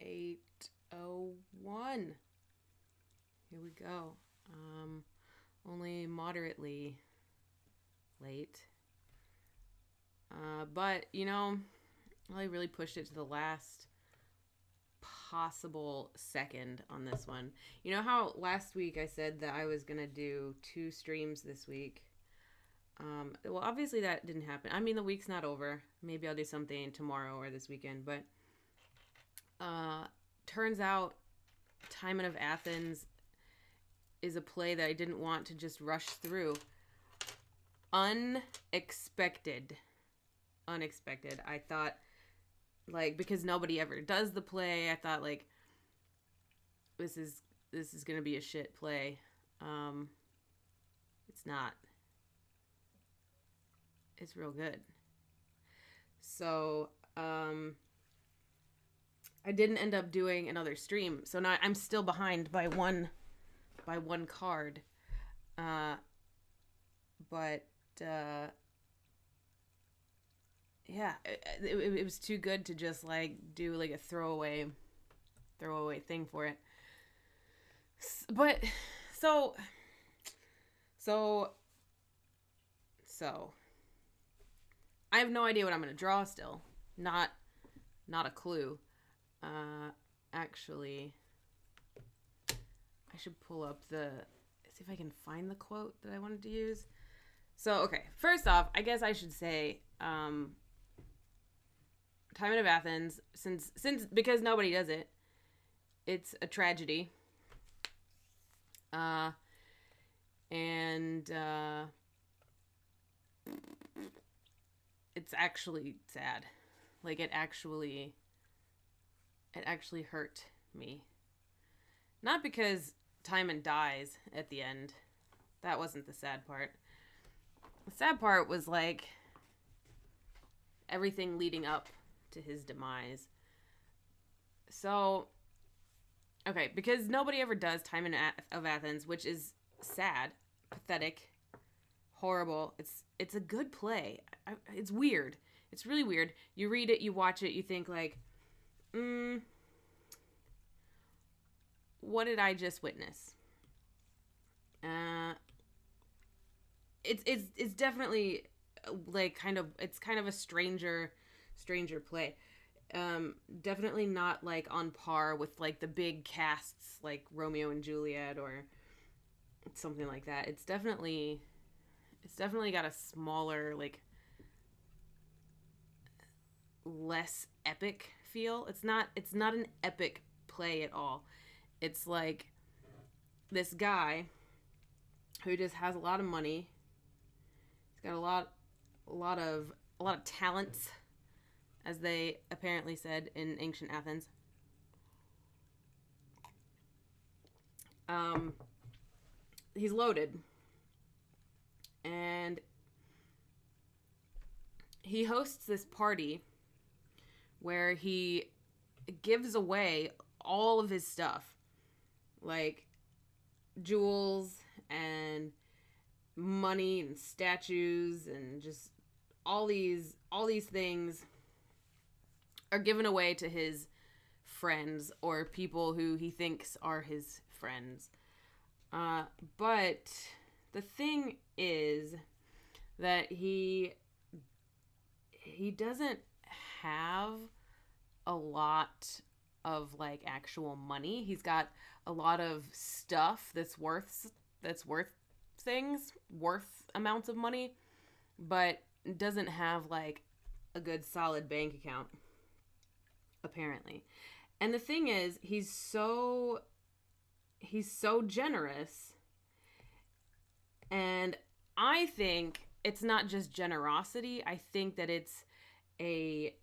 8:01. Here we go. Only moderately late. But, I really pushed it to the last possible second on this one. You know how last week I said that I was going to do 2 streams this week? Well, obviously that didn't happen. I mean, the week's not over. Maybe I'll do something tomorrow or this weekend. But turns out Timon of Athens is a play that I didn't want to just rush through. Unexpected. I thought, because nobody ever does the play, I thought, this is going to be a shit play. It's not. It's real good. So, I didn't end up doing another stream. So now I'm still behind by one card. Yeah, it was too good to just do a throwaway thing for it. But so I have no idea what I'm gonna draw still. Not a clue. Actually, I should pull up see if I can find the quote that I wanted to use. So, okay, first off, I guess I should say, Timon of Athens, since because nobody does it, it's a tragedy. And it's actually sad. It actually hurt me. Not because Timon dies at the end. That wasn't the sad part. The sad part was everything leading up to his demise. So, okay, because nobody ever does Timon of Athens, which is sad, pathetic, horrible. It's a good play. It's weird. It's really weird. You read it, you watch it, you think what did I just witness? It's definitely it's kind of a stranger play. Definitely not on par with the big casts like Romeo and Juliet or something like that. It's definitely got a smaller, less epic feel. It's not an epic play at all. It's this guy who just has a lot of money. He's got a lot of talents, as they apparently said in ancient Athens. He's loaded. And he hosts this party where he gives away all of his stuff. Jewels and money and statues and just all these things are given away to his friends or people who he thinks are his friends. But the thing is that he doesn't have a lot of actual money. He's got a lot of stuff that's worth amounts of money, but doesn't have a good solid bank account, apparently. And the thing is, he's so generous, and I think it's not just generosity. I think that it's a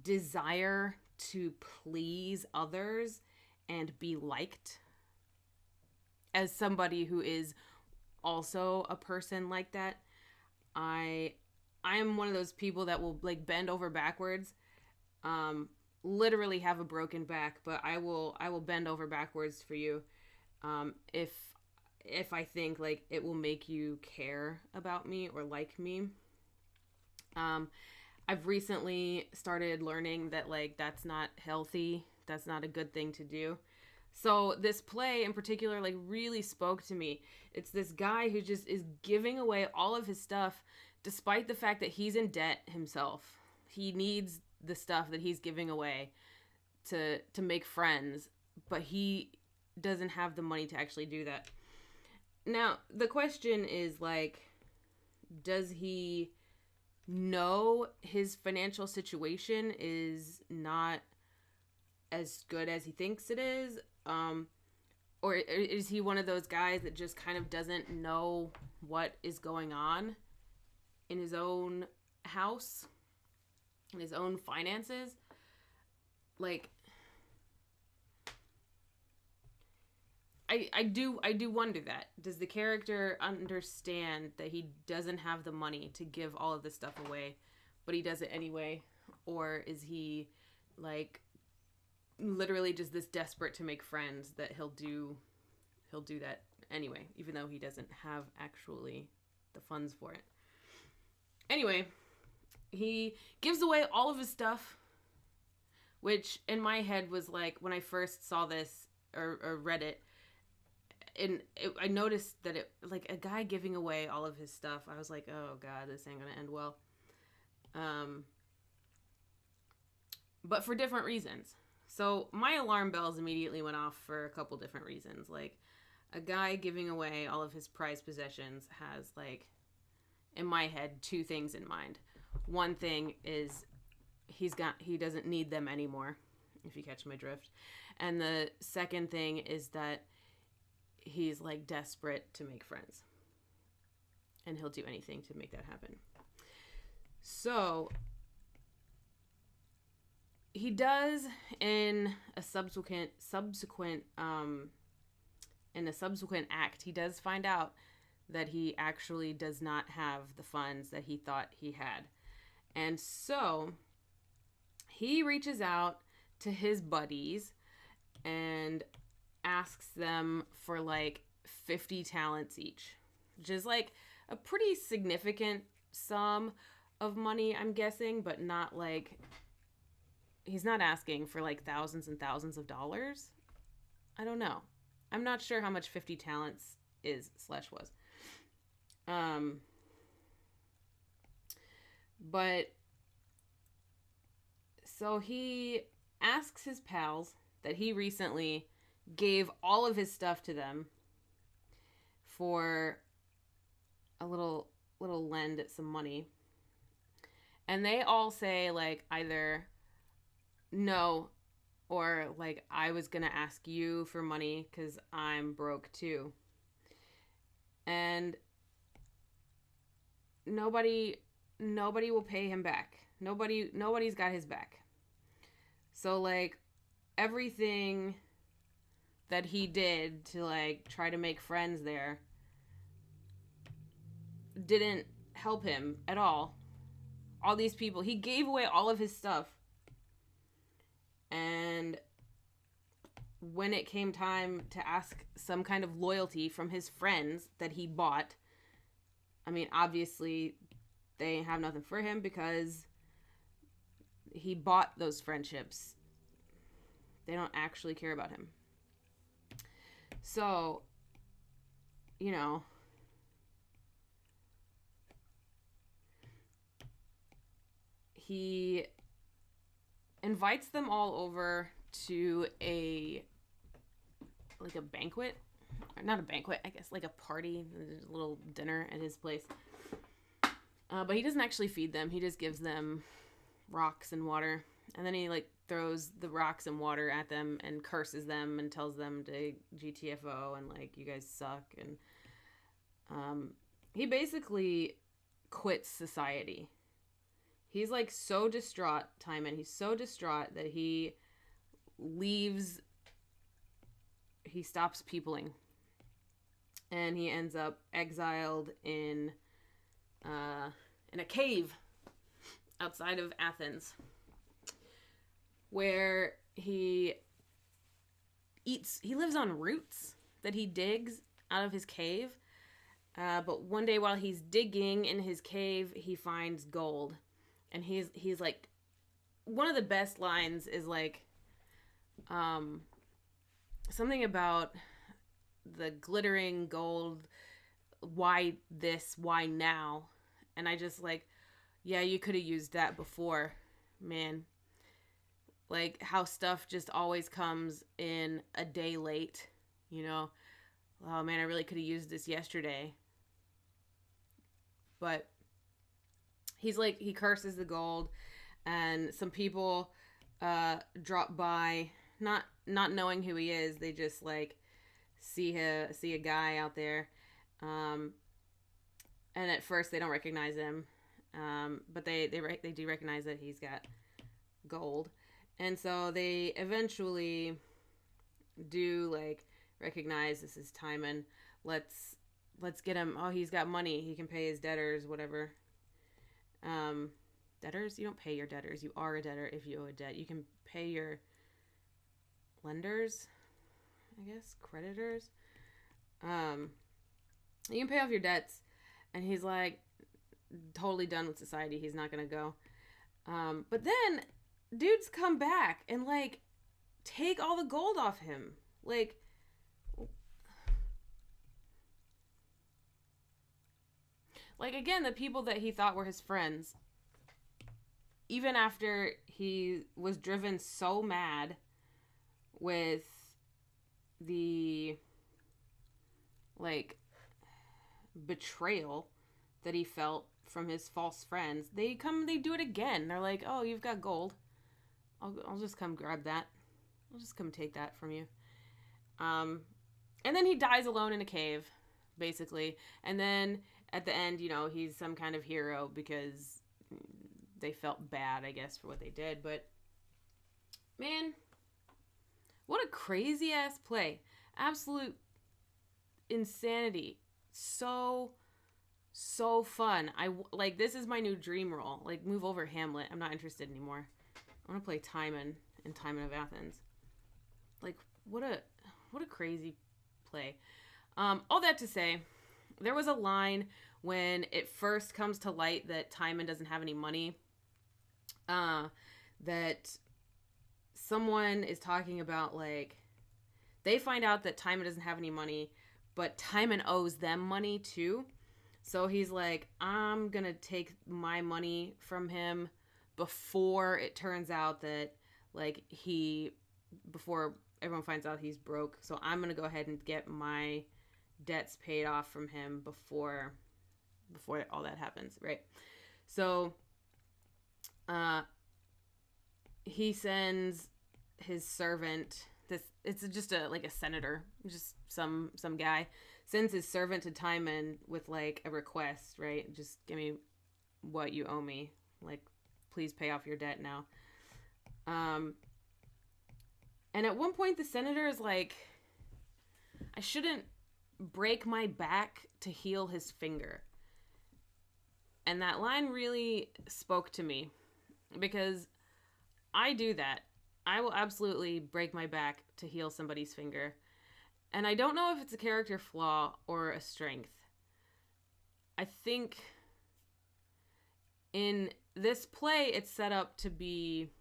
desire to please others and be liked. As somebody who is also a person like that, I am one of those people that will bend over backwards. Literally have a broken back, but I will bend over backwards for you. If I think it will make you care about me or like me. I've recently started learning that like that's not healthy. That's not a good thing to do. So this play in particular like really spoke to me. It's this guy who just is giving away all of his stuff despite the fact that he's in debt himself. He needs the stuff that he's giving away to make friends, but he doesn't have the money to actually do that. Now, the question is like, does he know his financial situation is not as good as he thinks it is? Or is he one of those guys that just kind of doesn't know what is going on in his own house, in his own finances? Like, I do wonder that. Does the character understand that he doesn't have the money to give all of this stuff away, but he does it anyway? Or is he like literally just this desperate to make friends that he'll do that anyway, even though he doesn't have actually the funds for it? Anyway, he gives away all of his stuff, which in my head was like, when I first saw this or read it, I noticed that it, like, a guy giving away all of his stuff, I was like, oh god, this ain't gonna end well. But for different reasons. So my alarm bells immediately went off for a couple different reasons. Like, a guy giving away all of his prized possessions has, like, in my head, two things in mind. One thing is he doesn't need them anymore, if you catch my drift. And the second thing is that he's like desperate to make friends, and he'll do anything to make that happen. So he does in a subsequent act, he does find out that he actually does not have the funds that he thought he had. And so he reaches out to his buddies and asks them for like 50 talents each, which is like a pretty significant sum of money, I'm guessing, but not like, he's not asking for like thousands and thousands of dollars. I don't know. I'm not sure how much 50 talents is / was. But so he asks his pals that he recently gave all of his stuff to them for a little lend at some money. And they all say like either no, or like, I was gonna ask you for money because I'm broke too. And nobody will pay him back. Nobody's got his back. So like, everything that he did to like try to make friends there didn't help him at all. All these people, he gave away all of his stuff, and when it came time to ask some kind of loyalty from his friends that he bought, I mean, obviously they have nothing for him because he bought those friendships. They don't actually care about him. So, you know, he invites them all over to a banquet. Or not a banquet, I guess, like a party, a little dinner at his place. But he doesn't actually feed them. He just gives them rocks and water. And then he like throws the rocks and water at them and curses them and tells them to GTFO and like, you guys suck. And he basically quits society. He's like so distraught, Timon. He's so distraught that he leaves. He stops peopling. And he ends up exiled in a cave outside of Athens, where he lives on roots that he digs out of his cave. But one day while he's digging in his cave, he finds gold. and he's like, one of the best lines is like, something about the glittering gold, why this, why now? And I just like, yeah, you could have used that before, man. Like how stuff just always comes in a day late, you know? Oh man, I really could have used this yesterday. But he's like, he curses the gold, and some people drop by, not knowing who he is. They just like see a guy out there, and at first they don't recognize him, but they do recognize that he's got gold, and so they eventually do like recognize this is Timon. Let's get him. Oh, he's got money. He can pay his debtors, whatever. Debtors? You don't pay your debtors. You are a debtor if you owe a debt. You can pay your lenders, I guess, creditors. You can pay off your debts. And he's like totally done with society. He's not going to go. But then dudes come back and like take all the gold off him. Like again, the people that he thought were his friends, even after he was driven so mad with the like betrayal that he felt from his false friends, they do it again. They're like, oh, you've got gold, I'll just come grab that, I'll just come take that from you. And then he dies alone in a cave, basically. And then at the end, you know, he's some kind of hero because they felt bad, I guess, for what they did. But man, what a crazy ass play. Absolute insanity. So fun. Like, this is my new dream role. Like, move over Hamlet. I'm not interested anymore. I want to play Timon in Timon of Athens. Like, what a crazy play. All that to say, there was a line when it first comes to light that Timon doesn't have any money, that someone is talking about, like, they find out that Timon doesn't have any money, but Timon owes them money too. So he's like, I'm gonna take my money from him before it turns out that, like, before everyone finds out he's broke. So I'm gonna go ahead and get my debts paid off from him before all that happens, right? So he sends his servant, it's just a senator, just some guy, sends his servant to Timon with like a request, right? Just give me what you owe me, like, please pay off your debt now. And at one point the senator is like, I shouldn't break my back to heal his finger. And that line really spoke to me, because I do that. I will absolutely break my back to heal somebody's finger. And I don't know if it's a character flaw or a strength. I think in this play, it's set up to be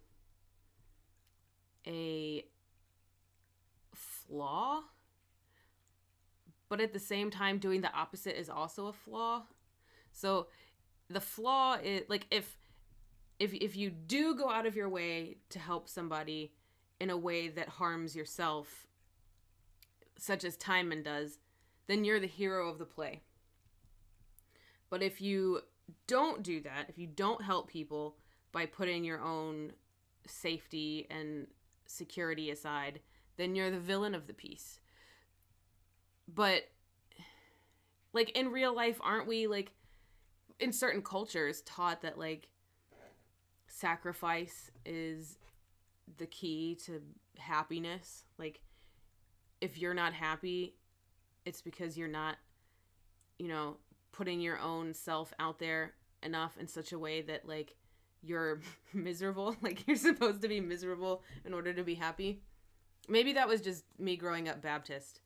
a flaw, but at the same time, doing the opposite is also a flaw. So the flaw is, like, if you do go out of your way to help somebody in a way that harms yourself, such as Timon does, then you're the hero of the play. But if you don't do that, if you don't help people by putting your own safety and security aside, then you're the villain of the piece. But, like, in real life, aren't we, like, in certain cultures taught that, like, sacrifice is the key to happiness? Like, if you're not happy, it's because you're not, you know, putting your own self out there enough in such a way that, like, you're miserable. Like, you're supposed to be miserable in order to be happy. Maybe that was just me growing up Baptist.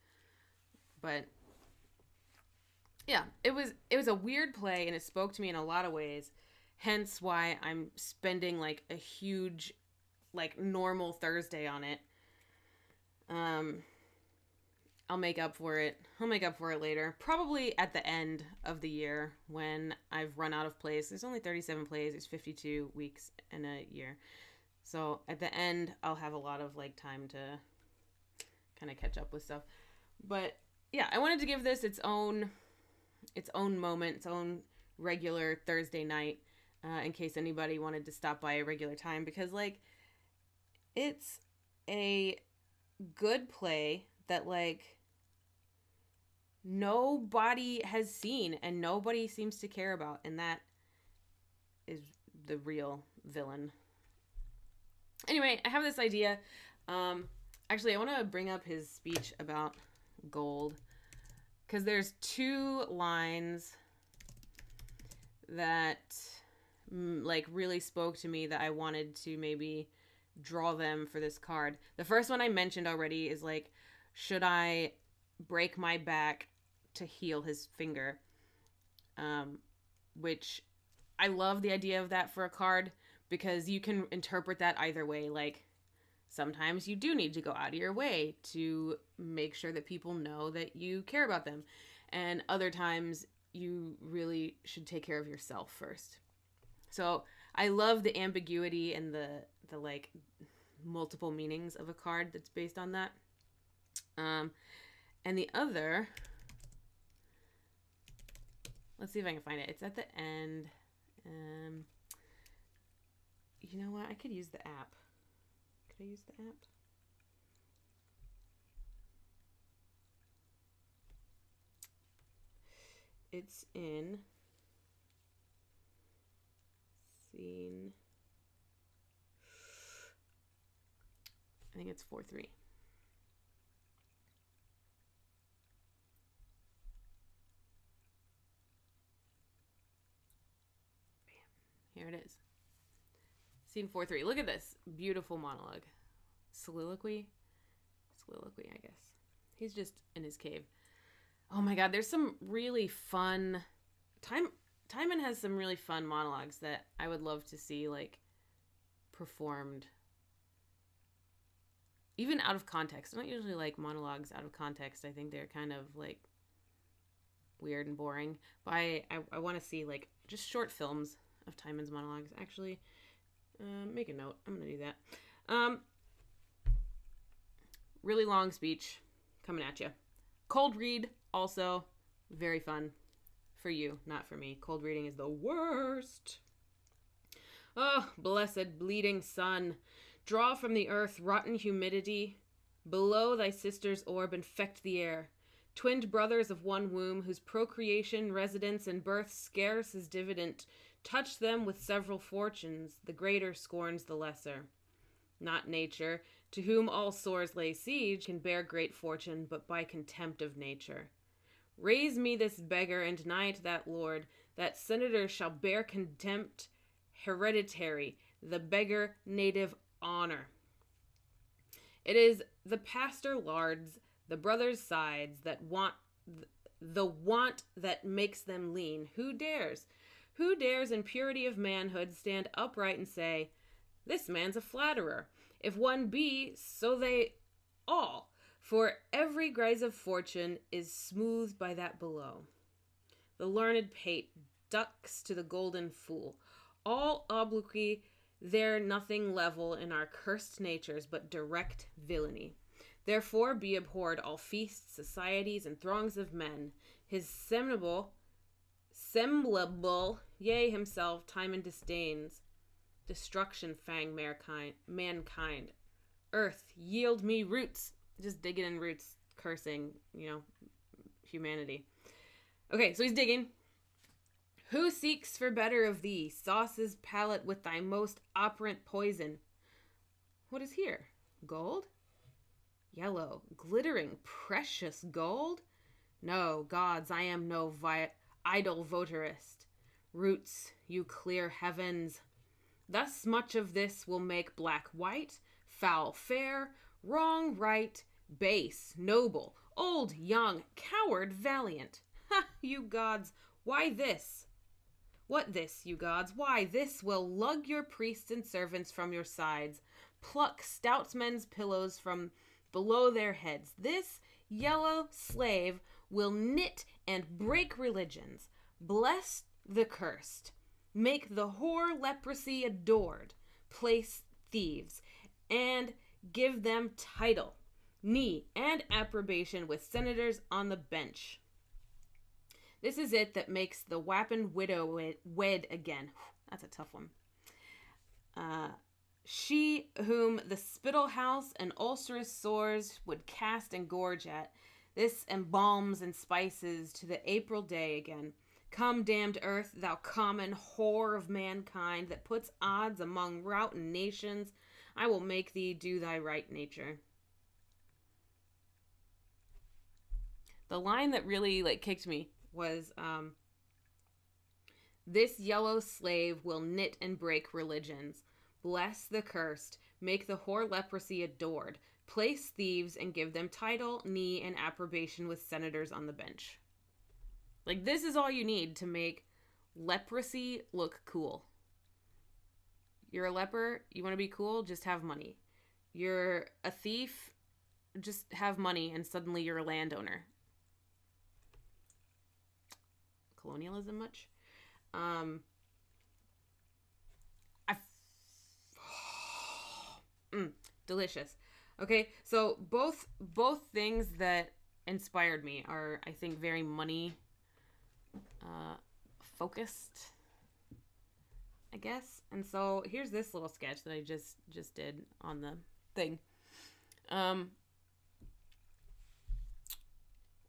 But yeah, it was a weird play, and it spoke to me in a lot of ways. Hence why I'm spending like a huge, like normal Thursday on it. I'll make up for it. I'll make up for it later. Probably at the end of the year when I've run out of plays. There's only 37 plays. There's 52 weeks in a year. So at the end, I'll have a lot of like time to kind of catch up with stuff. But yeah, I wanted to give this its own moment, its own regular Thursday night, in case anybody wanted to stop by a regular time, because like it's a good play that like nobody has seen and nobody seems to care about, and that is the real villain. Anyway, I have this idea. Actually, I want to bring up his speech about gold, because there's two lines that like really spoke to me that I wanted to maybe draw them for this card. The first one I mentioned already is like, should I break my back to heal his finger? Which I love the idea of that for a card, because you can interpret that either way. Like, sometimes you do need to go out of your way to make sure that people know that you care about them. And other times you really should take care of yourself first. So I love the ambiguity and the like multiple meanings of a card that's based on that. And the other, let's see if I can find it. It's at the end. You know what? I could use the app. Could I use the app? It's in scene. I think it's 4-3. Here it is. Scene 4-3. Look at this. Beautiful monologue. Soliloquy? Soliloquy, I guess. He's just in his cave. Oh my god, there's some really fun... Timon has some really fun monologues that I would love to see, like, performed. Even out of context. I don't usually like monologues out of context. I think they're kind of, like, weird and boring. But I want to see, like, just short films of Timon's monologues. Actually, make a note. I'm going to do that. Really long speech coming at you. Cold read, also very fun. For you, not for me. Cold reading is the worst. Oh, blessed bleeding sun, draw from the earth rotten humidity. Below thy sister's orb infect the air. Twinned brothers of one womb, whose procreation, residence, and birth scarce is dividend. Touch them with several fortunes, the greater scorns the lesser. Not nature, to whom all sores lay siege, can bear great fortune, but by contempt of nature. Raise me this beggar, and knight that lord, that senator shall bear contempt hereditary, the beggar native honor. It is the pastor lards, the brothers' sides, that want the want that makes them lean. Who dares? Who dares in purity of manhood stand upright and say, this man's a flatterer? If one be, so they all. For every guise of fortune is smoothed by that below. The learned pate ducks to the golden fool. All obliquity, there nothing level in our cursed natures but direct villainy. Therefore be abhorred all feasts, societies, and throngs of men. His semblable, yea, himself, Timon disdains. Destruction fang mankind. Earth, yield me roots. Just digging in roots, cursing, humanity. Okay, so he's digging. Who seeks for better of thee? Sauces palate with thy most operant poison. What is here? Gold? Yellow, glittering, precious gold? No, gods, I am no idle votarist. Roots, you clear heavens. Thus much of this will make black white, foul fair, wrong right, base, noble, old, young, coward, valiant. Ha, you gods, why this? What this, you gods? Why, this will lug your priests and servants from your sides, pluck stout men's pillows from below their heads. This yellow slave will knit and break religions, bless the cursed, make the whore leprosy adored, place thieves, and give them title, knee, and approbation with senators on the bench. This is it that makes the wapping widow wed again. That's a tough one. She whom the spittle house and ulcerous sores would cast and gorge at, this embalms and spices to the April day again. Come, damned earth, thou common whore of mankind that puts odds among routing nations, I will make thee do thy right nature. The line that really kicked me was this yellow slave will knit and break religions, bless the cursed, make the whore leprosy adored, place thieves and give them title, knee, and approbation with senators on the bench. This is all you need to make leprosy look cool. You're a leper, you want to be cool, just have money. You're a thief, just have money and suddenly you're a landowner. Colonialism much? Delicious. Okay, so both things that inspired me are, I think, very money focused, I guess. And so here's this little sketch that I just did on the thing. I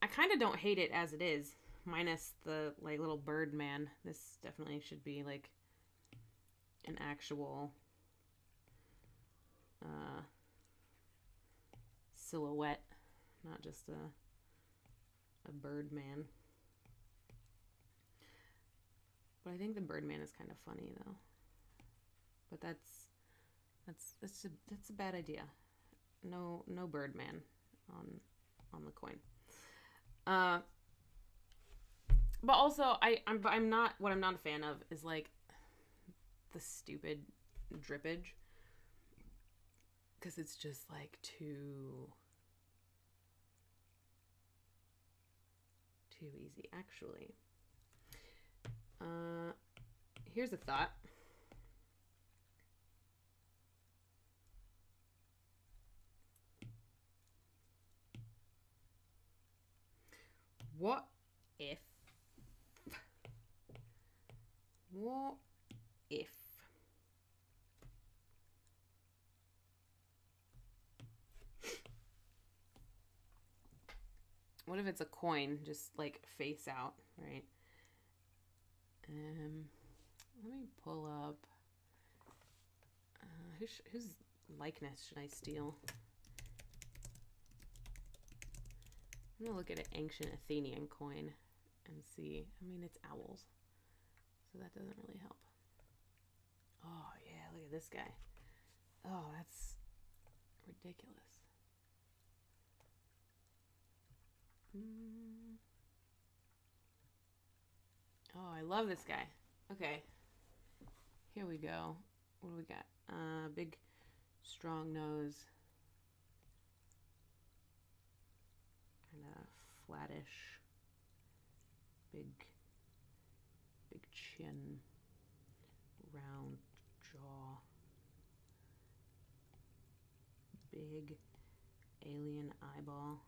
kind of don't hate it as it is, minus the little bird man. This definitely should be an actual silhouette, not just a bird man. But I think the bird man is kind of funny though. But that's a bad idea. No bird man on the coin. But also I'm not a fan of is the stupid drippage, because it's just too easy. Actually, here's a thought. What if it's a coin, just face out, right? Let me pull up whose likeness should I steal? I'm gonna look at an ancient Athenian coin and see. I mean, it's owls, so that doesn't really help. Oh yeah, look at this guy. Oh, that's ridiculous. Oh, I love this guy. Okay, here we go. What do we got? Big, strong nose. Kind of flattish. Big chin. Round jaw. Big alien eyeball.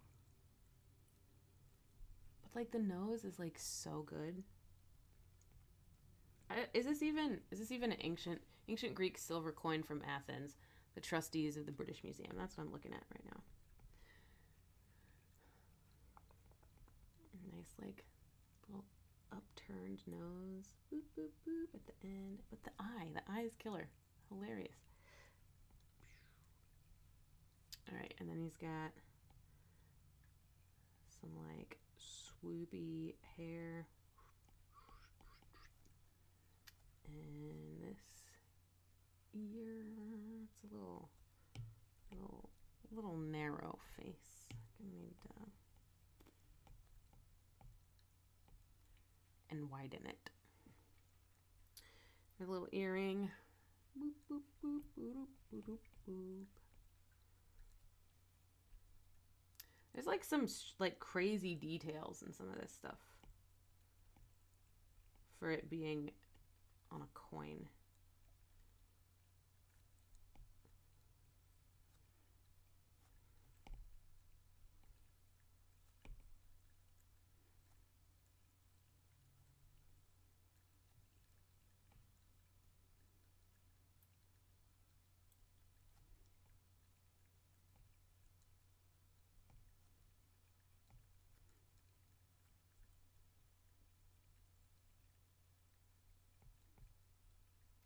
But the nose is so good. Is this even an ancient Greek silver coin from Athens, the trustees of the British Museum? That's what I'm looking at right now. Nice little upturned nose, boop boop boop at the end, but the eye is killer, hilarious. All right, and then he's got some swoopy hair. And this ear, it's a little narrow face. I need to and widen it. Her little earring. Boop, boop, boop, boop, boop, boop, boop. There's like some like crazy details in some of this stuff for it being on a coin.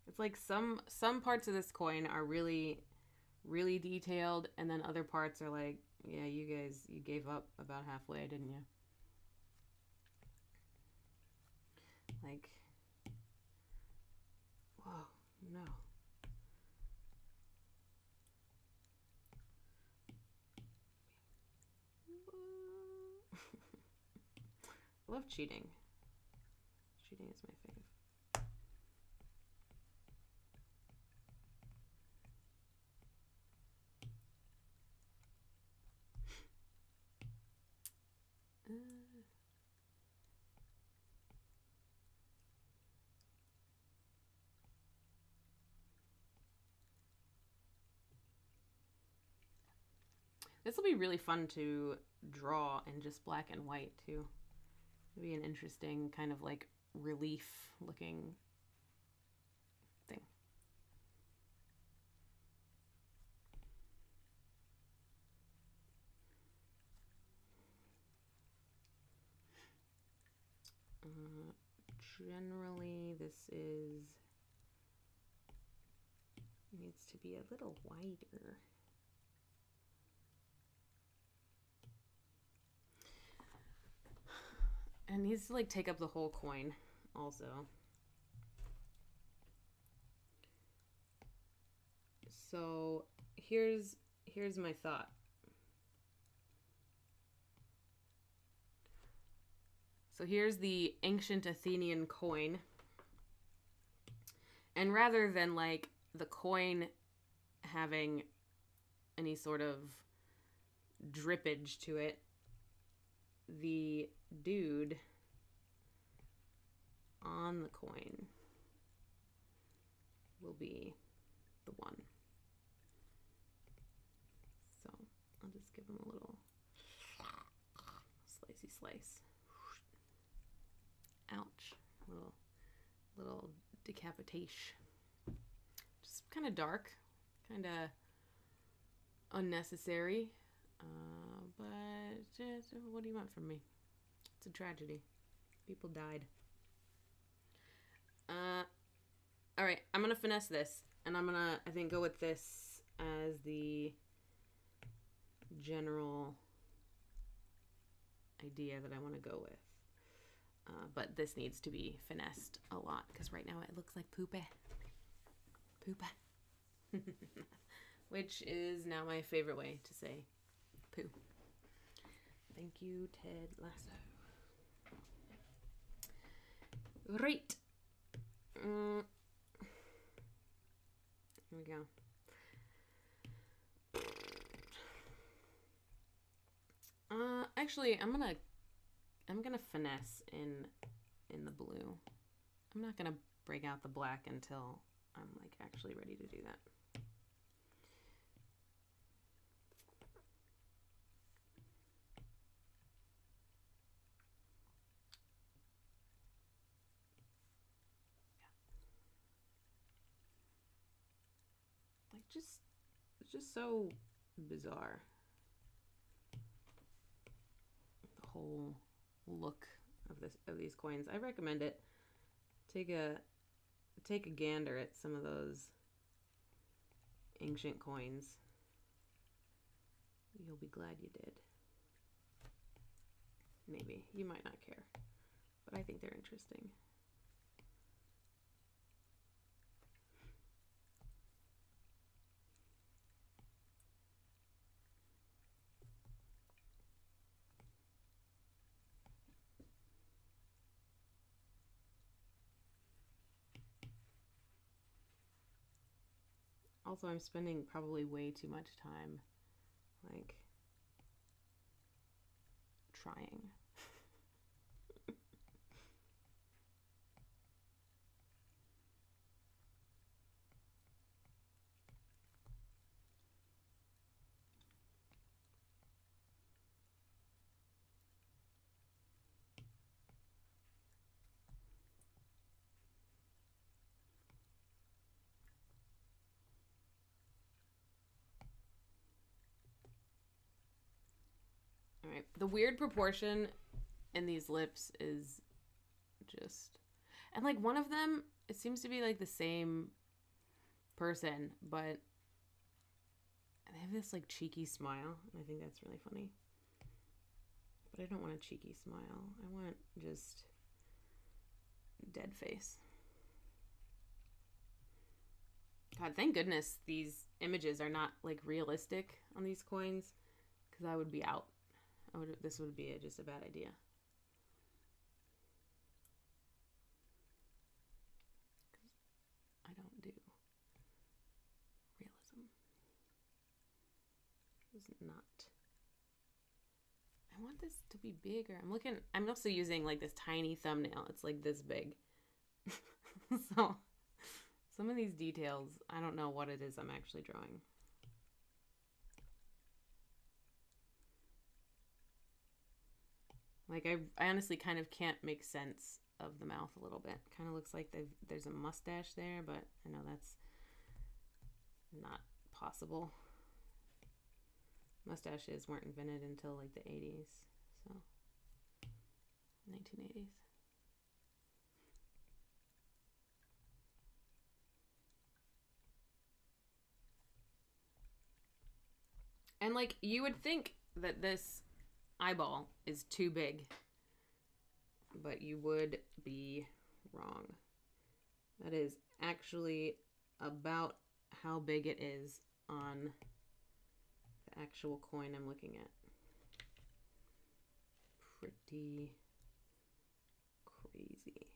It's like some parts of this coin are really really detailed, and then other parts are like, yeah, you gave up about halfway, didn't you? Like, whoa, no. I love cheating. Cheating is my fave. This will be really fun to draw in just black and white too. It'll be an interesting kind of like relief looking thing. Generally, this needs to be a little wider. And needs to like take up the whole coin also. So here's my thought. So here's the ancient Athenian coin. And rather than like the coin having any sort of drippage to it, the dude on the coin will be the one. So I'll just give him a little slicey slice. Ouch. Little decapitation. Just kind of dark, kind of unnecessary. But just, what do you want from me? It's a tragedy. People died. All right, I'm gonna finesse this, and I'm gonna, I think, go with this as the general idea that I want to go with. But this needs to be finessed a lot, because right now it looks like poopy. Poopy. Which is now my favorite way to say poo. Thank you, Ted Lasso. Right. Here we go. Actually, I'm gonna finesse in the blue. I'm not gonna break out the black until I'm like actually ready to do that. Like it's just so bizarre. The whole look of these coins. I recommend it. Take a gander at some of those ancient coins. You'll be glad you did. Maybe. You might not care. But I think they're interesting. Also, I'm spending probably way too much time, like, trying. All right. The weird proportion in these lips is just, and like one of them, it seems to be like the same person, but they have this like cheeky smile. I think that's really funny. But I don't want a cheeky smile. I want just dead face. God, thank goodness these images are not like realistic on these coins, because I would be out. This would be just a bad idea. I don't do realism. It's not. I want this to be bigger. I'm also using like this tiny thumbnail. It's like this big. So some of these details, I don't know what it is I'm actually drawing. Like I honestly kind of can't make sense of the mouth a little bit. Kind of looks like there's a mustache there, but I know that's not possible. Mustaches weren't invented until like the 80s, so 1980s. And like you would think that this eyeball is too big, but you would be wrong. That is actually about how big it is on the actual coin I'm looking at. Pretty crazy.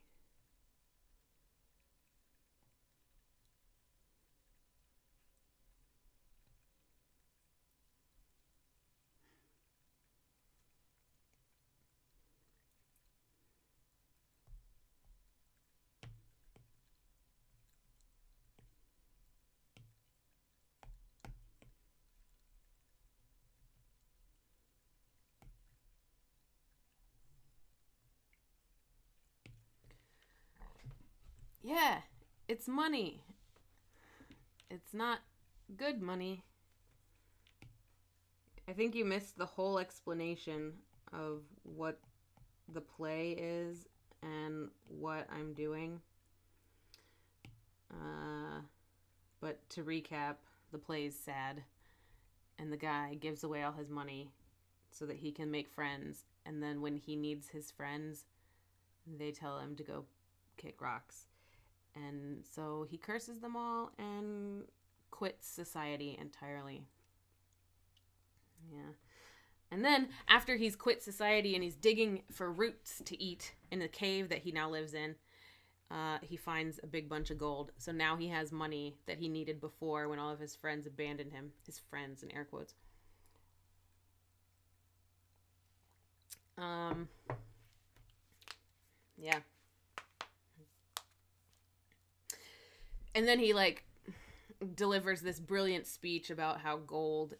Yeah, it's money. It's not good money. I think you missed the whole explanation of what the play is and what I'm doing. But to recap, the play is sad, and the guy gives away all his money so that he can make friends, and then when he needs his friends, they tell him to go kick rocks. And so he curses them all and quits society entirely. Yeah. And then after he's quit society and he's digging for roots to eat in the cave that he now lives in, he finds a big bunch of gold. So now he has money that he needed before when all of his friends abandoned him. His friends, in air quotes. Yeah. And then he like delivers this brilliant speech about how gold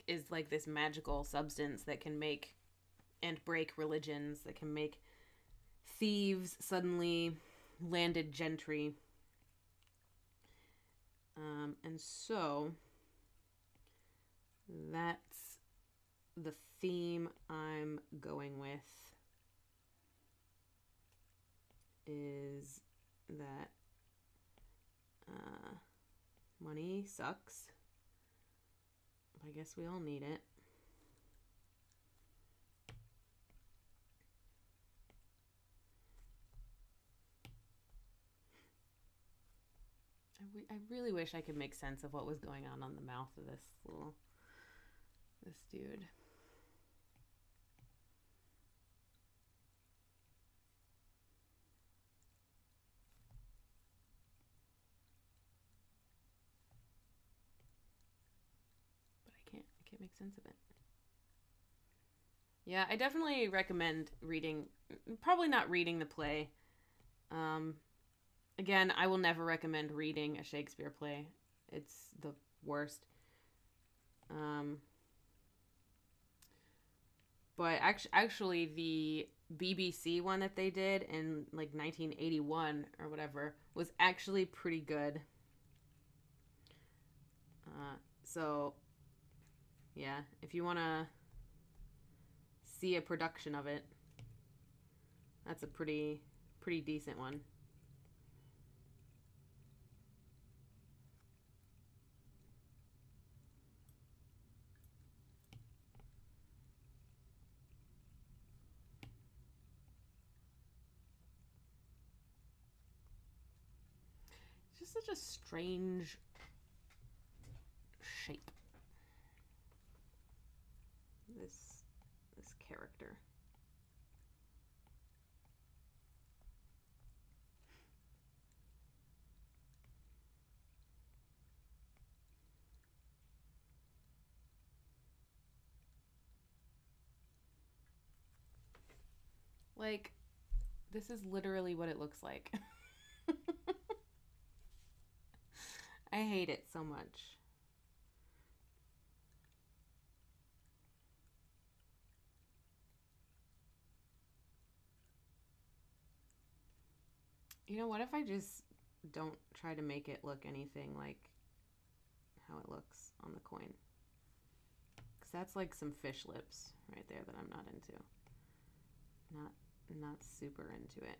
is like this magical substance that can make and break religions, that can make thieves suddenly landed gentry. And so that's the theme I'm going with, is that money sucks. I guess we all need it. I really wish I could make sense of what was going on the mouth of this dude. can't make sense of it. Yeah, I definitely recommend reading, probably not reading the play. Again, I will never recommend reading a Shakespeare play. It's the worst. But actually, the BBC one that they did in like 1981 or whatever was actually pretty good. So, yeah, if you want to see a production of it, that's a pretty decent one. It's just such a strange shape. This character. Like, this is literally what it looks like. I hate it so much. You know, what if I just don't try to make it look anything like how it looks on the coin? Because that's like some fish lips right there that I'm not into. Not super into it.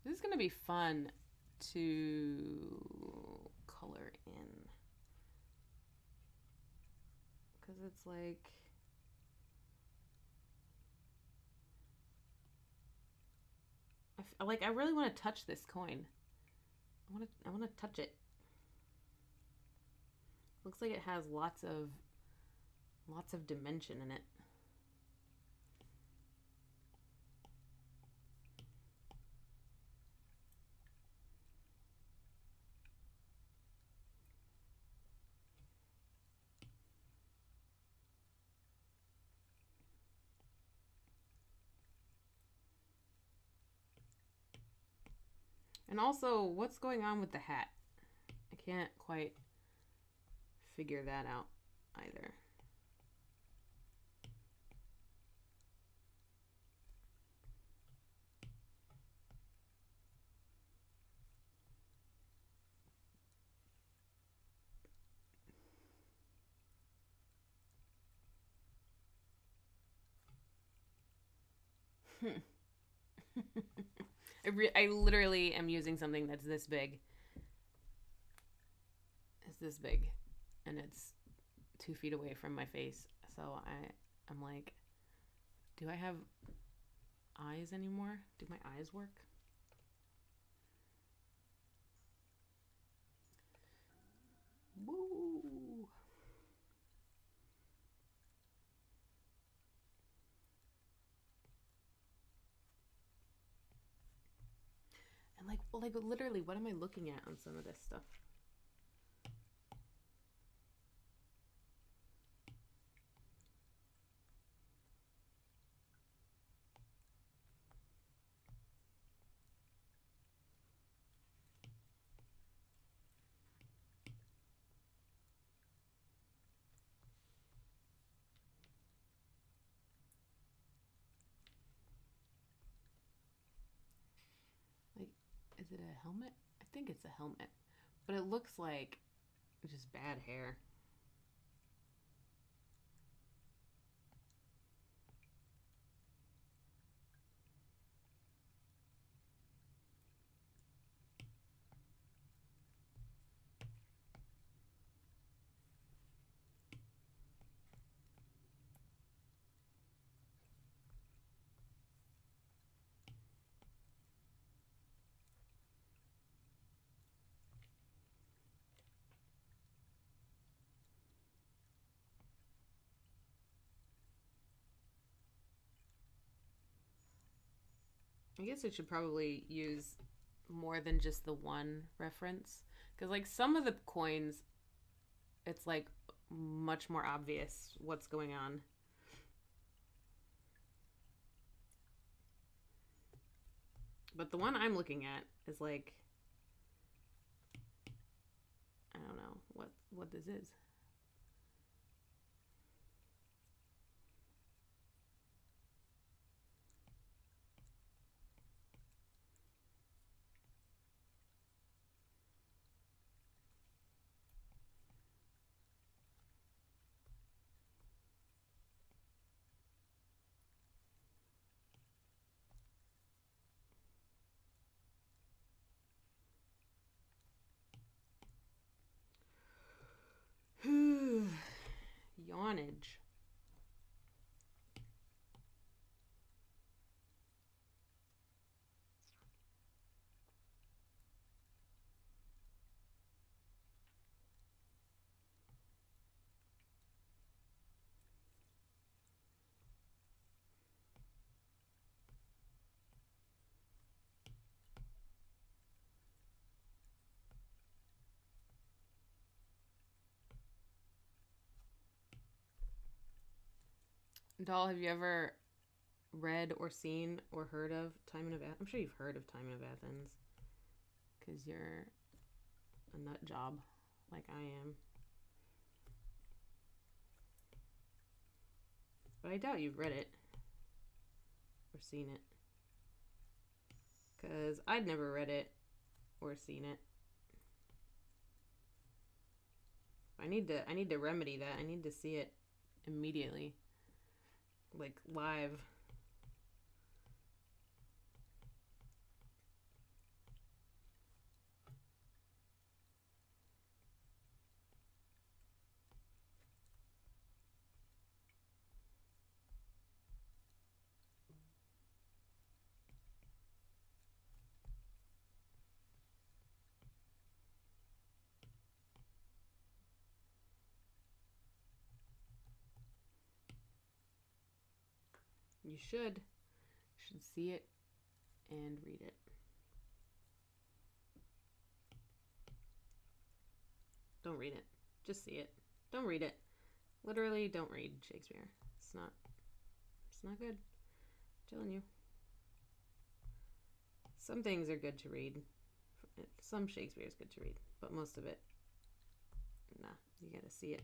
This is going to be fun to color in. Because it's like... I really want to touch this coin. I want to touch it. Looks like it has lots of dimension in it. And also, what's going on with the hat? I can't quite figure that out either. I literally am using something that's this big. It's this big, and it's 2 feet away from my face. So I'm like, do I have eyes anymore? Do my eyes work? Woo! And like literally, what am I looking at on some of this stuff? Like, is it a helmet? I think it's a helmet, but it looks like just bad hair. I guess it should probably use more than just the one reference. Because, like, some of the coins, it's, like, much more obvious what's going on. But the one I'm looking at is, like, I don't know what this is. Yawnage. Doll, have you ever read or seen or heard of Timon of Athens? I'm sure you've heard of Timon of Athens because you're a nut job like I am. But I doubt you've read it or seen it because I'd never read it or seen it. I need to remedy that. I need to see it immediately, like live. You should see it and read it. Don't read it. Just see it. Don't read it. Literally, don't read Shakespeare. It's not good. I'm telling you. Some things are good to read. Some Shakespeare is good to read, but most of it, nah, you gotta see it.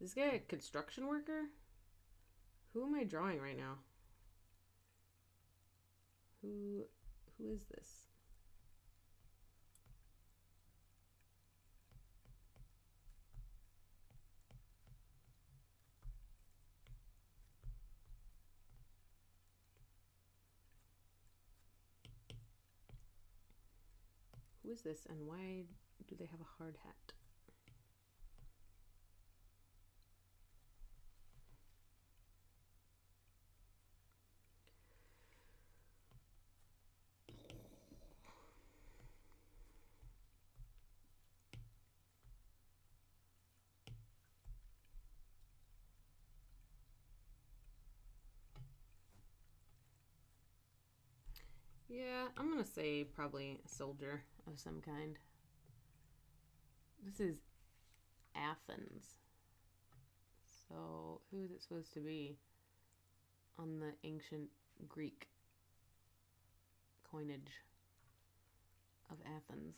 Is this guy a construction worker? Who am I drawing right now? Who is this? Who is this and why do they have a hard hat? Yeah, I'm gonna say probably a soldier of some kind. This is Athens. So who is it supposed to be on the ancient Greek coinage of Athens?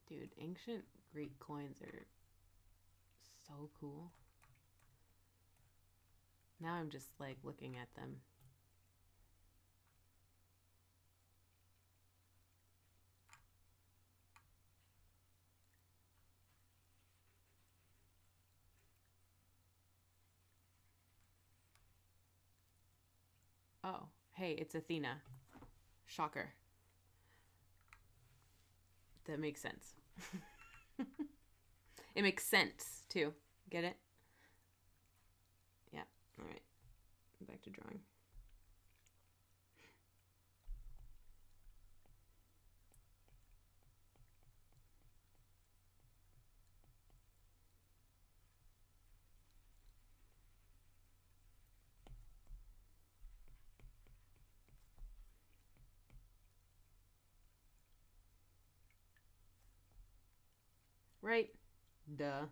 Dude, ancient Greek coins are so cool. Now I'm just like looking at them. Oh, hey, it's Athena. Shocker. That makes sense. It makes sense too. Get it? Yeah. All right. Back to drawing. Right? Duh.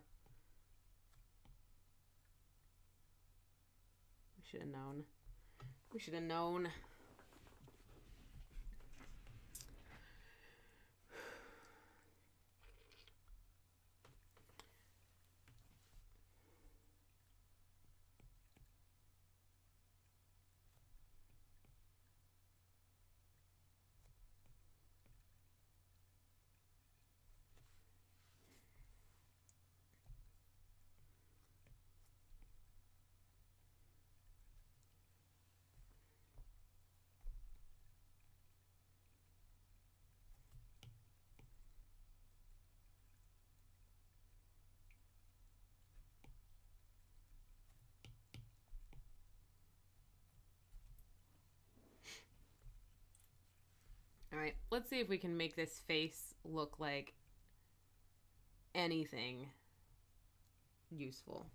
We should have known. We should have known. All right, let's see if we can make this face look like anything useful.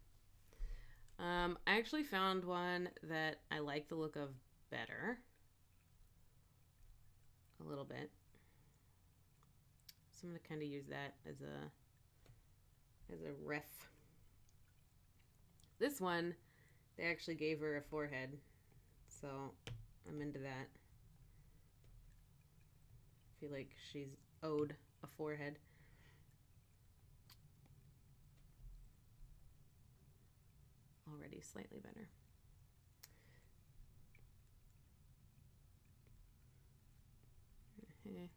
I actually found one that I like the look of better. A little bit. So I'm going to kind of use that as a ref. This one, they actually gave her a forehead, so I'm into that. I feel like she's owed a forehead. Already slightly better. The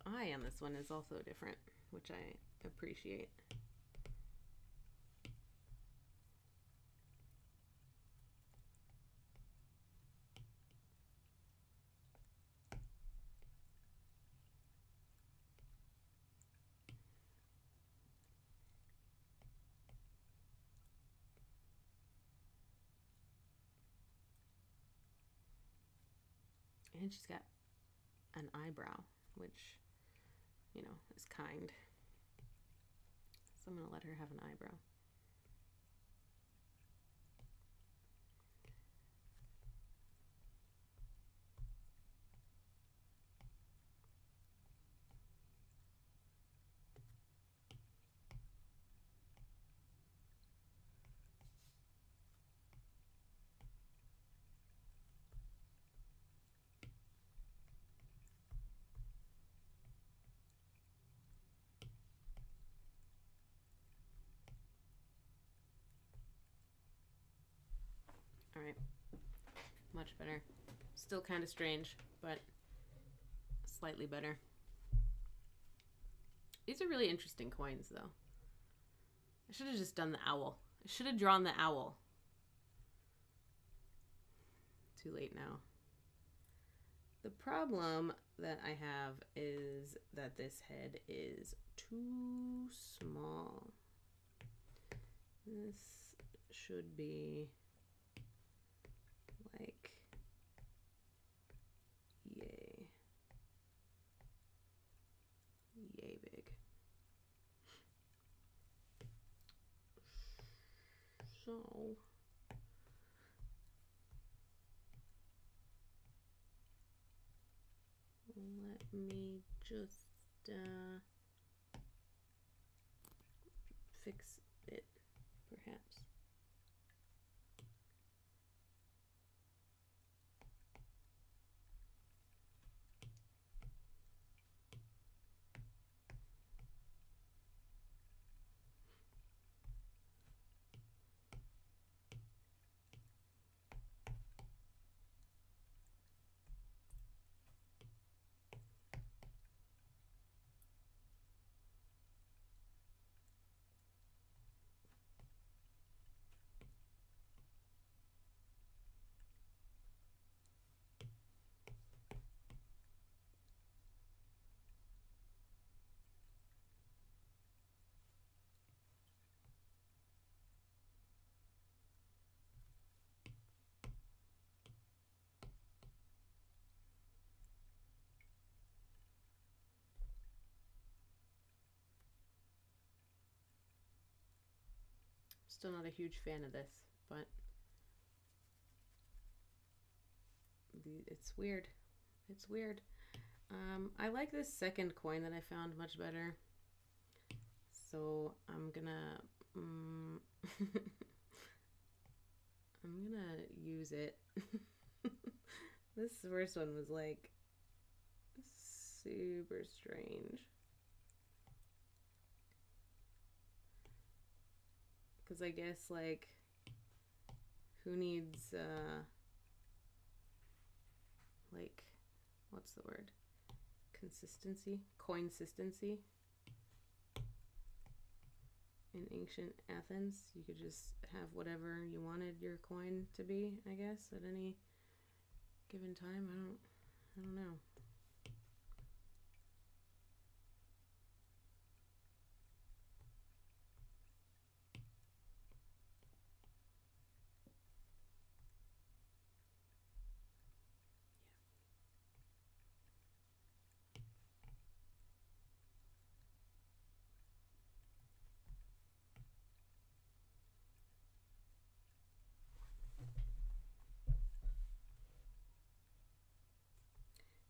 eye on this one is also different, which I appreciate. And she's got an eyebrow, which, you know, is kind. So I'm going to let her have an eyebrow. All right, much better. Still kind of strange, but slightly better. These are really interesting coins, though. I should have just done the owl. I should have drawn the owl. Too late now. The problem that I have is that this head is too small. This should be like, yay. Yay big. So let me just fix it, perhaps. Still not a huge fan of this, but it's weird. It's weird. I like this second coin that I found much better. So I'm gonna I'm gonna use it. This first one was like super strange. Because I guess like who needs like what's the word? Consistency? Coinsistency? In ancient Athens, you could just have whatever you wanted your coin to be, I guess, at any given time. I don't know.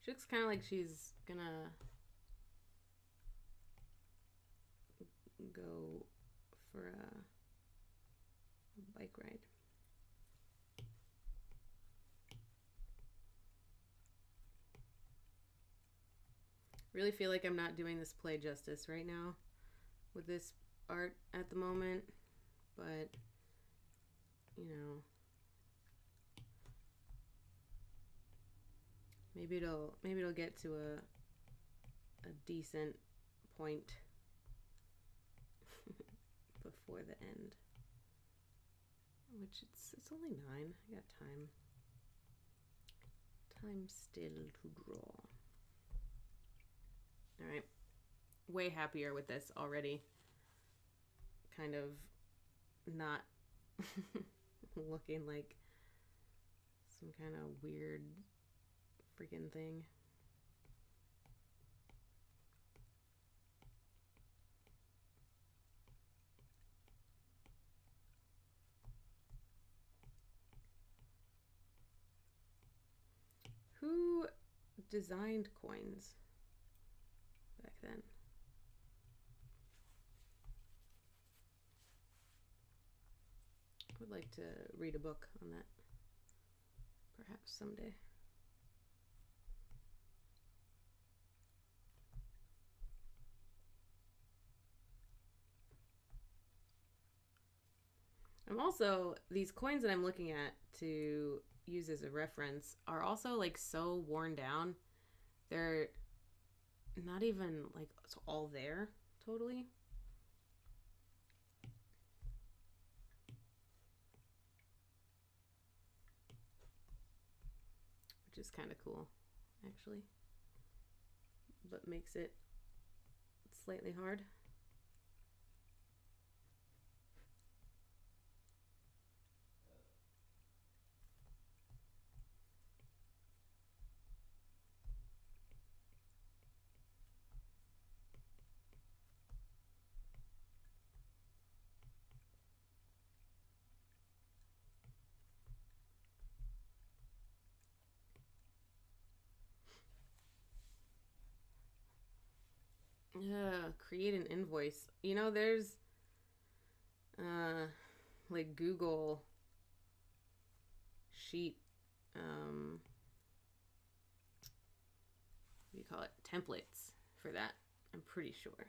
She looks kind of like she's gonna go for a bike ride. Really feel like I'm not doing this play justice right now with this art at the moment, but you know, maybe it'll get to a decent point before the end. Which it's only 9. I got time. Time still to draw. All right. Way happier with this already. Kind of not looking like some kind of weird freaking thing. Who designed coins back then? I would like to read a book on that, perhaps someday. I'm also, these coins that I'm looking at to use as a reference are also like so worn down. They're not even like it's all there totally. Which is kind of cool, actually. But makes it slightly hard. Create an invoice. You know, there's like Google Sheet, what do you call it? Templates for that. I'm pretty sure.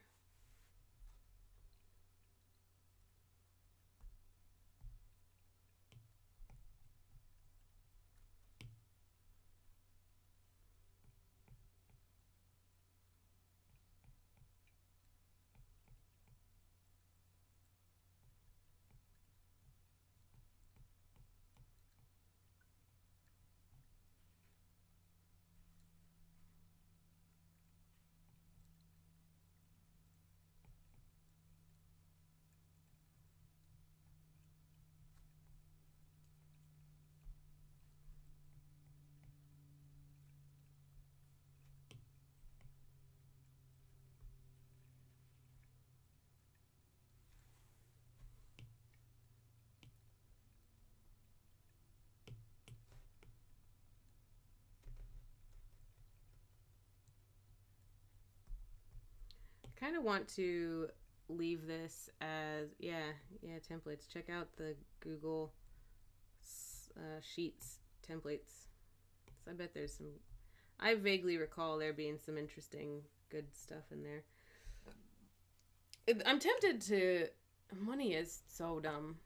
kind of want to leave this as, templates. Check out the Google Sheets templates. So I bet there's some, I vaguely recall there being some interesting, good stuff in there. I'm tempted to, money is so dumb.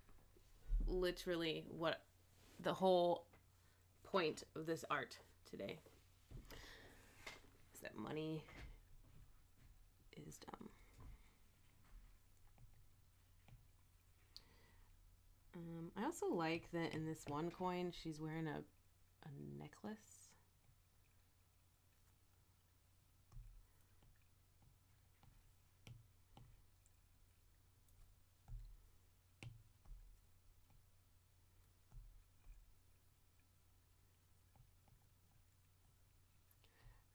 Literally what the whole point of this art today is that money is dumb. I also like that in this one coin she's wearing a necklace.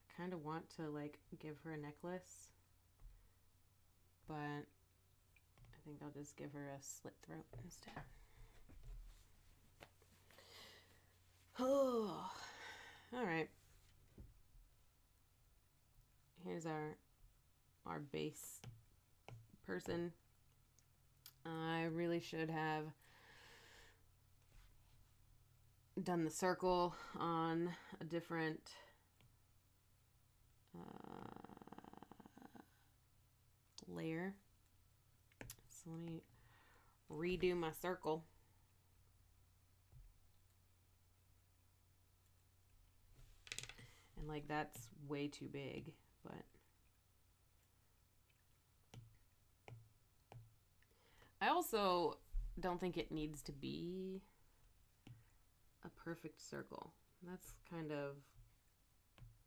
I kind of want to like give her a necklace, but I think I'll just give her a slit throat instead. Oh, all right. Here's our base person. I really should have done the circle on a different layer. So let me redo my circle. And like that's way too big, but I also don't think it needs to be a perfect circle. That's kind of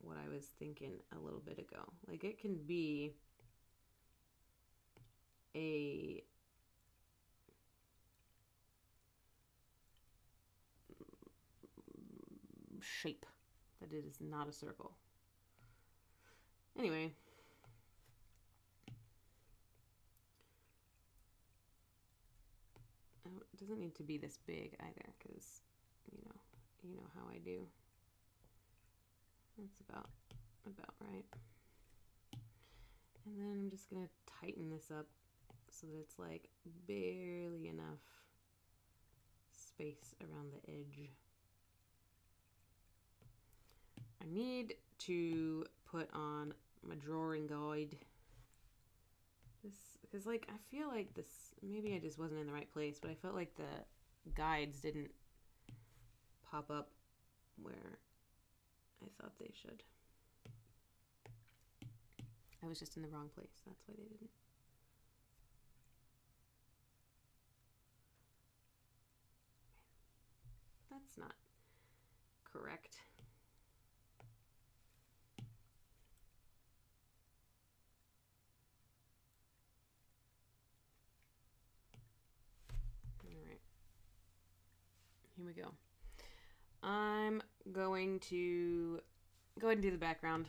what I was thinking a little bit ago. Like it can be a shape, that it is not a circle. Anyway, it doesn't need to be this big either, because you know how I do. That's about right. And then I'm just gonna tighten this up so that it's like barely enough space around the edge. I need to put on my drawing guide. This, because like I feel like this, maybe I just wasn't in the right place, but I felt like the guides didn't pop up where I thought they should. I was just in the wrong place. That's why they didn't. That's not correct. All right. Here we go. I'm going to go ahead and do the background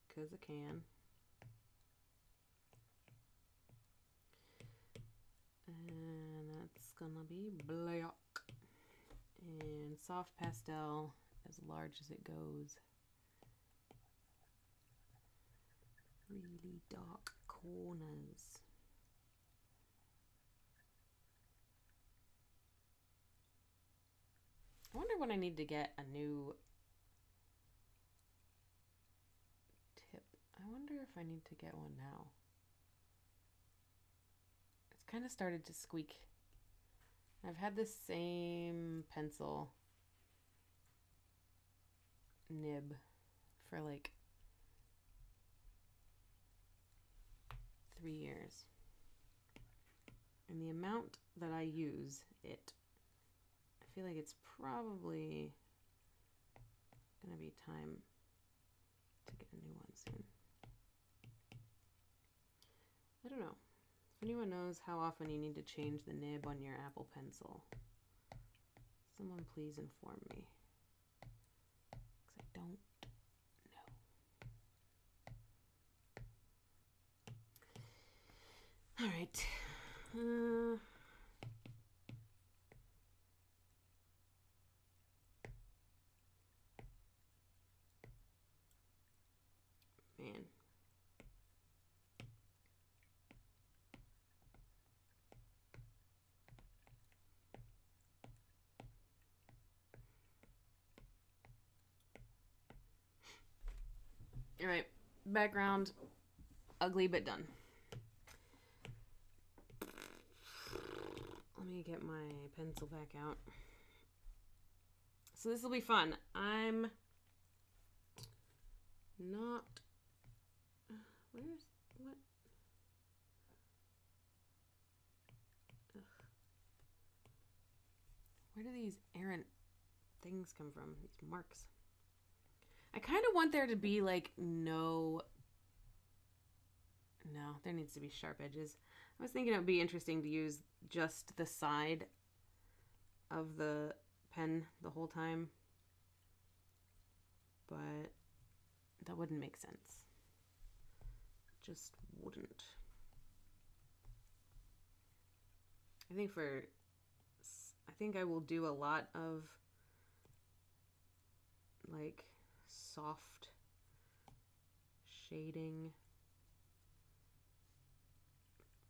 because I can. And that's gonna be black and soft pastel as large as it goes. Really dark corners. I wonder when I need to get a new tip. I wonder if I need to get one now. It's kind of started to squeak. I've had this same pencil nib for like 3 years. And the amount that I use it, I feel like it's probably gonna be time to get a new one soon. I don't know. If anyone knows how often you need to change the nib on your Apple Pencil, someone please inform me. Because I don't know. All right. Man. All right, background, ugly but done. Let me get my pencil back out. So this will be fun. I'm not... Where's... What? Ugh. Where do these errant things come from? These marks. I kind of want there to be like no, there needs to be sharp edges. I was thinking it would be interesting to use just the side of the pen the whole time, but that wouldn't make sense. It just wouldn't. I think I will do a lot of like soft shading.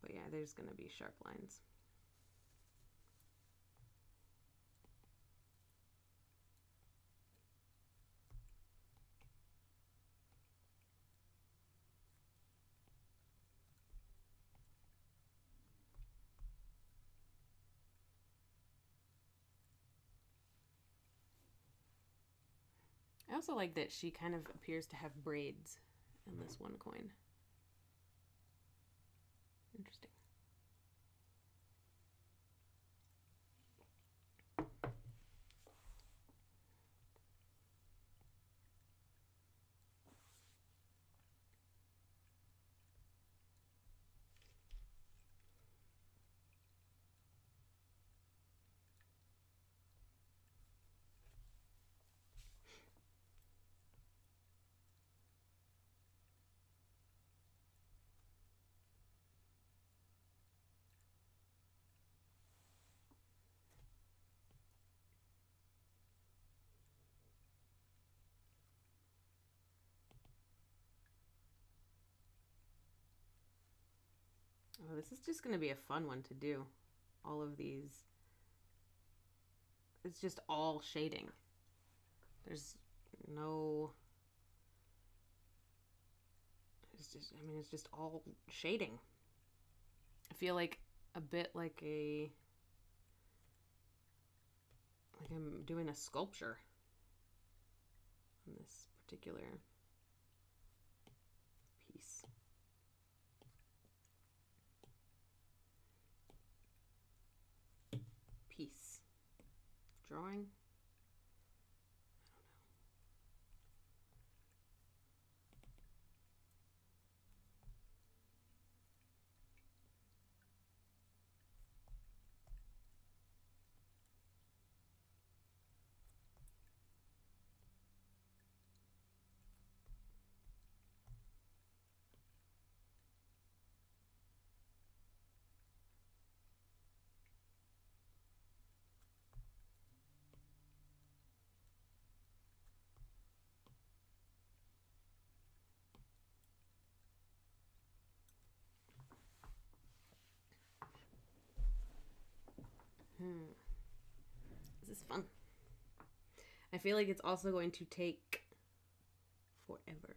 But yeah, there's gonna be sharp lines. I also like that she kind of appears to have braids in this one coin. Interesting. Oh, this is just going to be a fun one to do. All of these. It's just all shading. There's no... It's just all shading. I feel like a bit like I'm doing a sculpture on this particular piece. Drawing. This is fun. I feel like it's also going to take forever.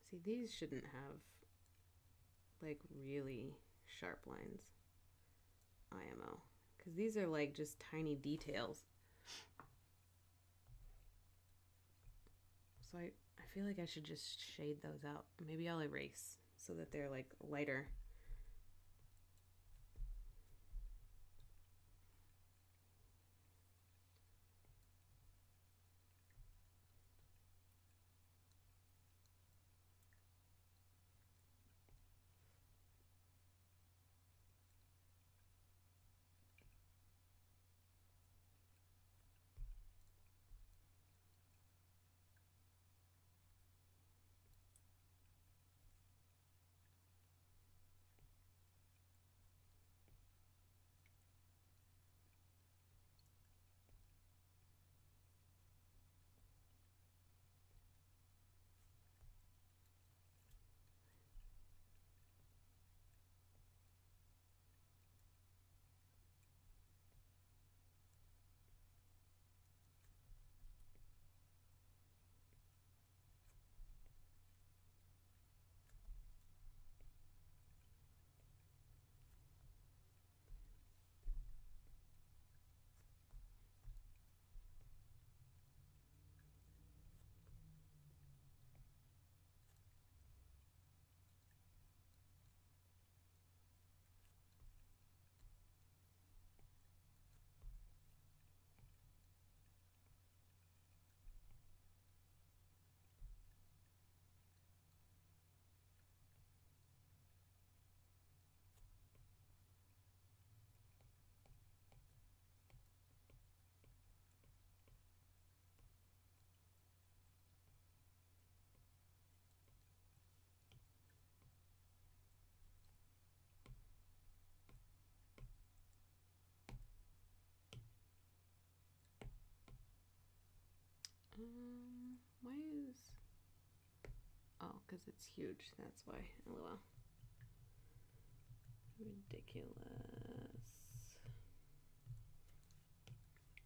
See, these shouldn't have like really sharp lines. IMO. Because these are like just tiny details. So I feel like I should just shade those out. Maybe I'll erase so that they're like lighter. because it's huge. That's why. LOL. Ridiculous.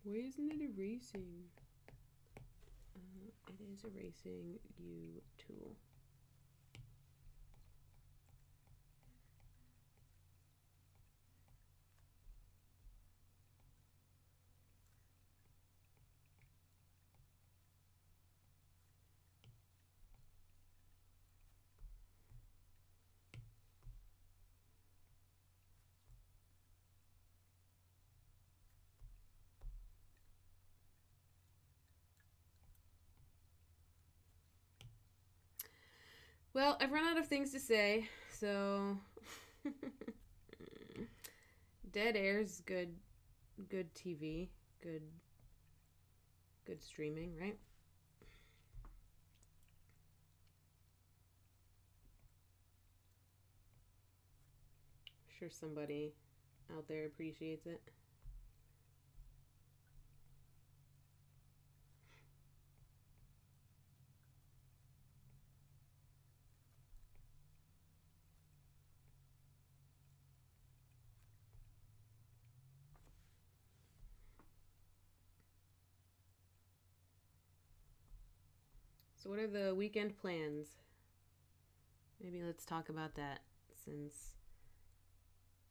Why isn't it erasing? It is erasing, you tool. Well, I've run out of things to say, so Dead Air's good TV, good streaming, right? I'm sure somebody out there appreciates it. So what are the weekend plans? Maybe let's talk about that, since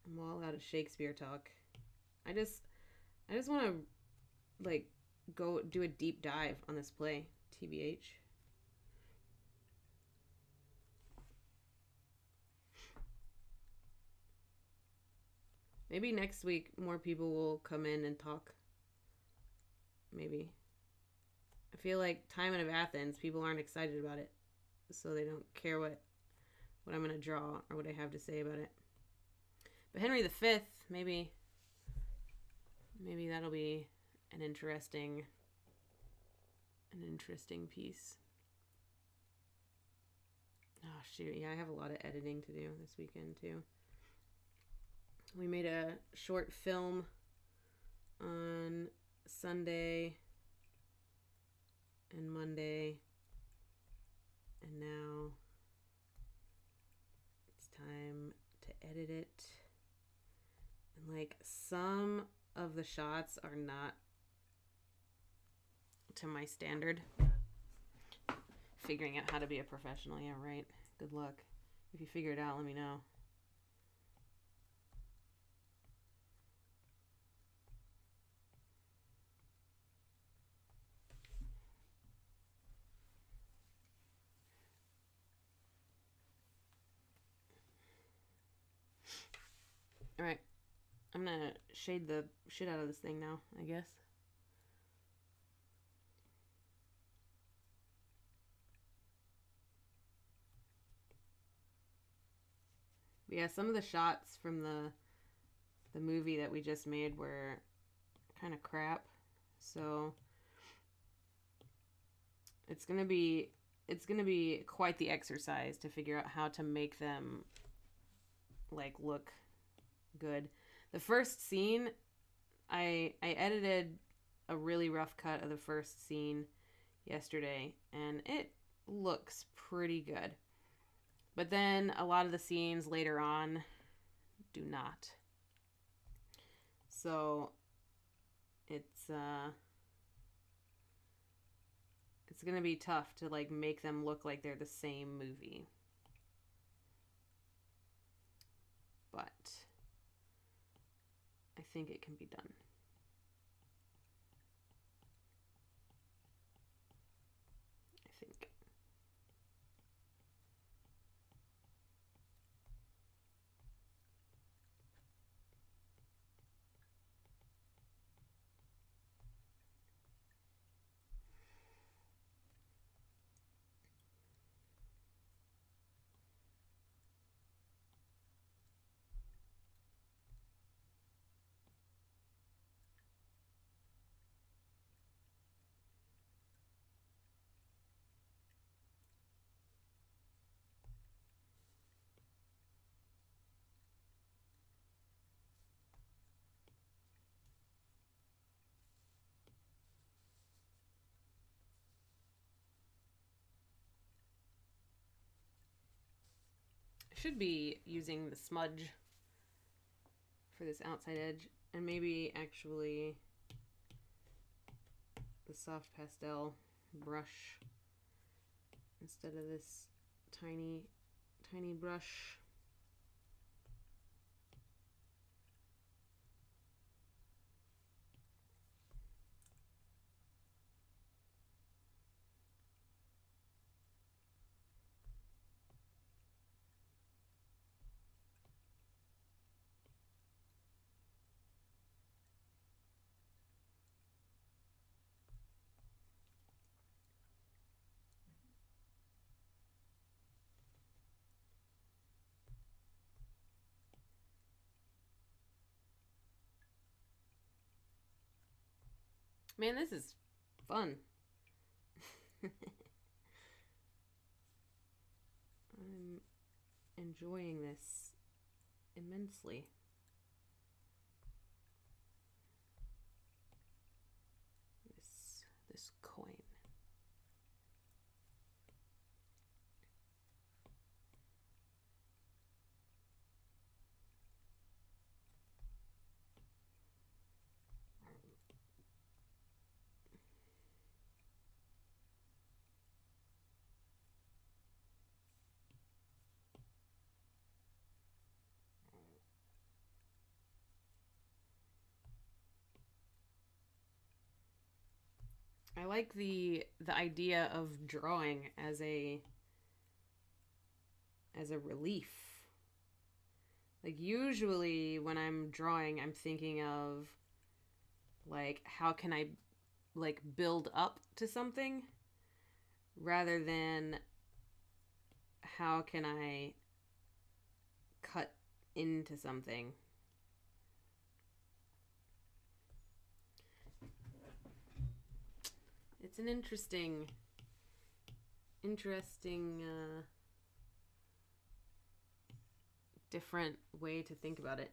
I'm all out of Shakespeare talk. I just want to like go do a deep dive on this play, TBH. Maybe next week more people will come in and talk. Maybe. I feel like Timon of Athens, people aren't excited about it, so they don't care what I'm going to draw or what I have to say about it. But Henry V, maybe that'll be an interesting piece. Oh shoot, yeah, I have a lot of editing to do this weekend too. We made a short film on Sunday and Monday, and now it's time to edit it. And like, some of the shots are not to my standard. Figuring out how to be a professional, yeah, right. Good luck. If you figure it out, let me know. Alright. I'm gonna shade the shit out of this thing now, I guess. But yeah, some of the shots from the movie that we just made were kind of crap. So it's gonna be quite the exercise to figure out how to make them like look good. The first scene, I edited a really rough cut of the first scene yesterday, and it looks pretty good. But then a lot of the scenes later on do not. So it's gonna be tough to like make them look like they're the same movie. But I think it can be done. I think. I should be using the smudge for this outside edge, and maybe actually the soft pastel brush instead of this tiny brush. Man, this is fun. I'm enjoying this immensely. This coin. I like the idea of drawing as a relief. Like usually when I'm drawing, I'm thinking of like how can I like build up to something rather than how can I cut into something. It's an interesting different way to think about it.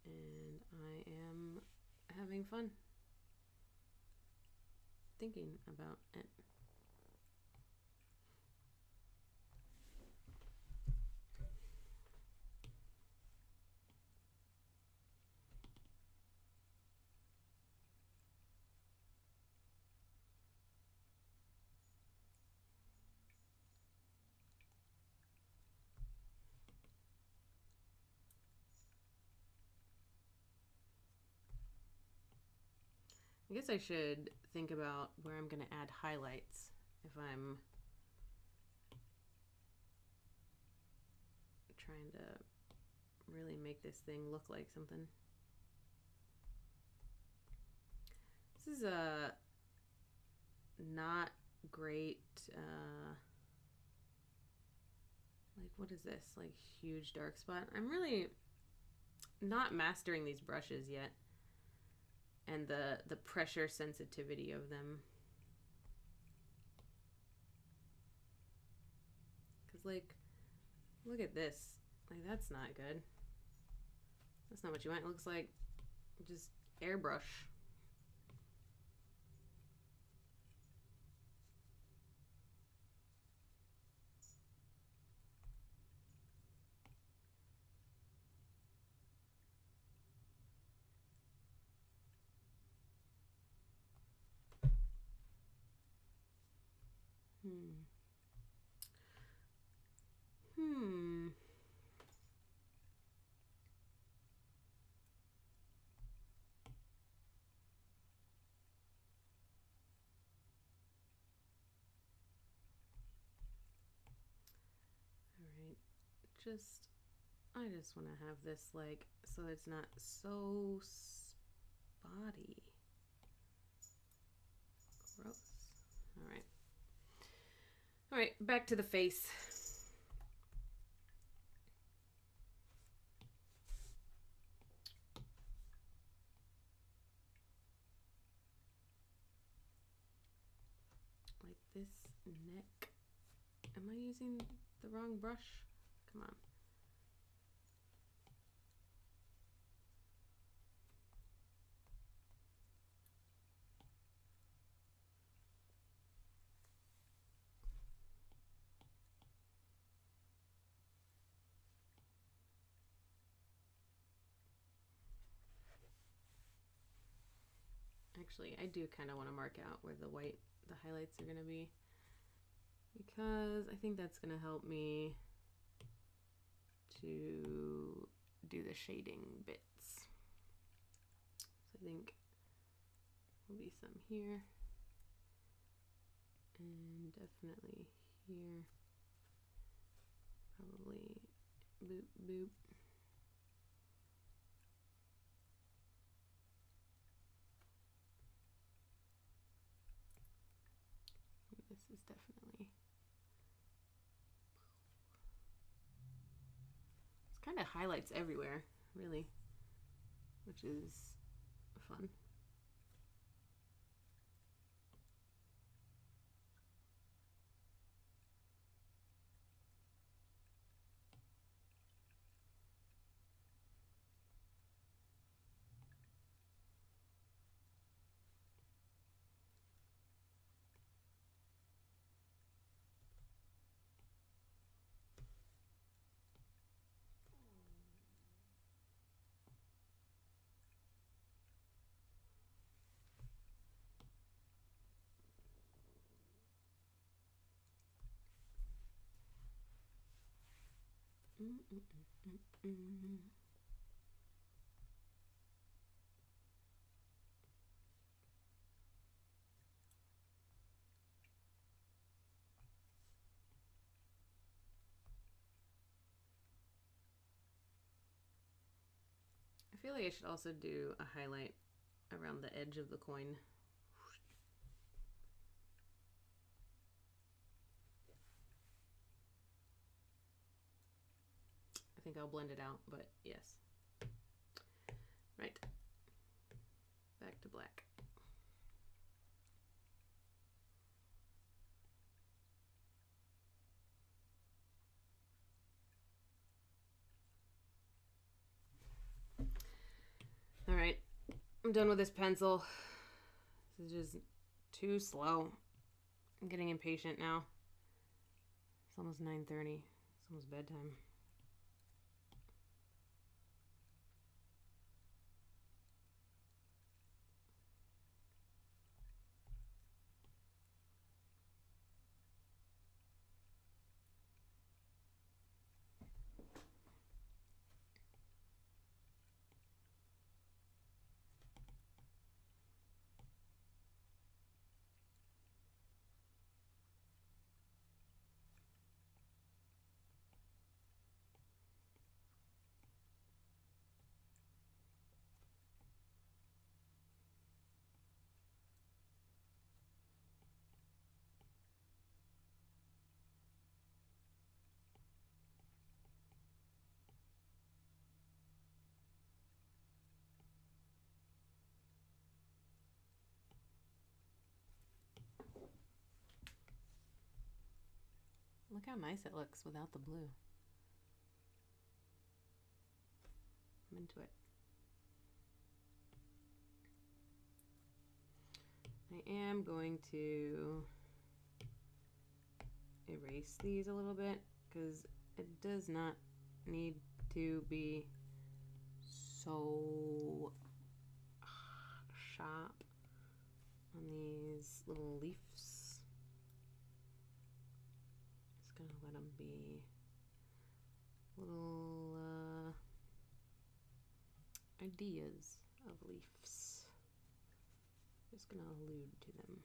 And I am having fun thinking about it. I guess I should think about where I'm going to add highlights if I'm trying to really make this thing look like something. This is a not great, like what is this? Like huge dark spot. I'm really not mastering these brushes yet. And the pressure sensitivity of them. Because, like, look at this. Like, that's not good. That's not what you want. It looks like just airbrush. Alright. I just want to have this, like, so it's not so spotty. Gross. Alright. Alright, back to the face. Like this neck. Am I using the wrong brush? Come on. Actually, I do kind of want to mark out where the highlights are going to be, because I think that's going to help me to do the shading bits. So I think there'll be some here, and definitely here. Probably boop, boop. This is definitely, it's kind of highlights everywhere, really, which is fun. I feel like I should also do a highlight around the edge of the coin. I think I'll blend it out, but yes. Right. Back to black. All right, I'm done with this pencil. This is just too slow. I'm getting impatient now. It's almost 9:30. It's almost bedtime. Look how nice it looks without the blue. I'm into it. I am going to erase these a little bit because it does not need to be so sharp on these little leaves. Just gonna let them be little ideas of leaves. Just gonna allude to them.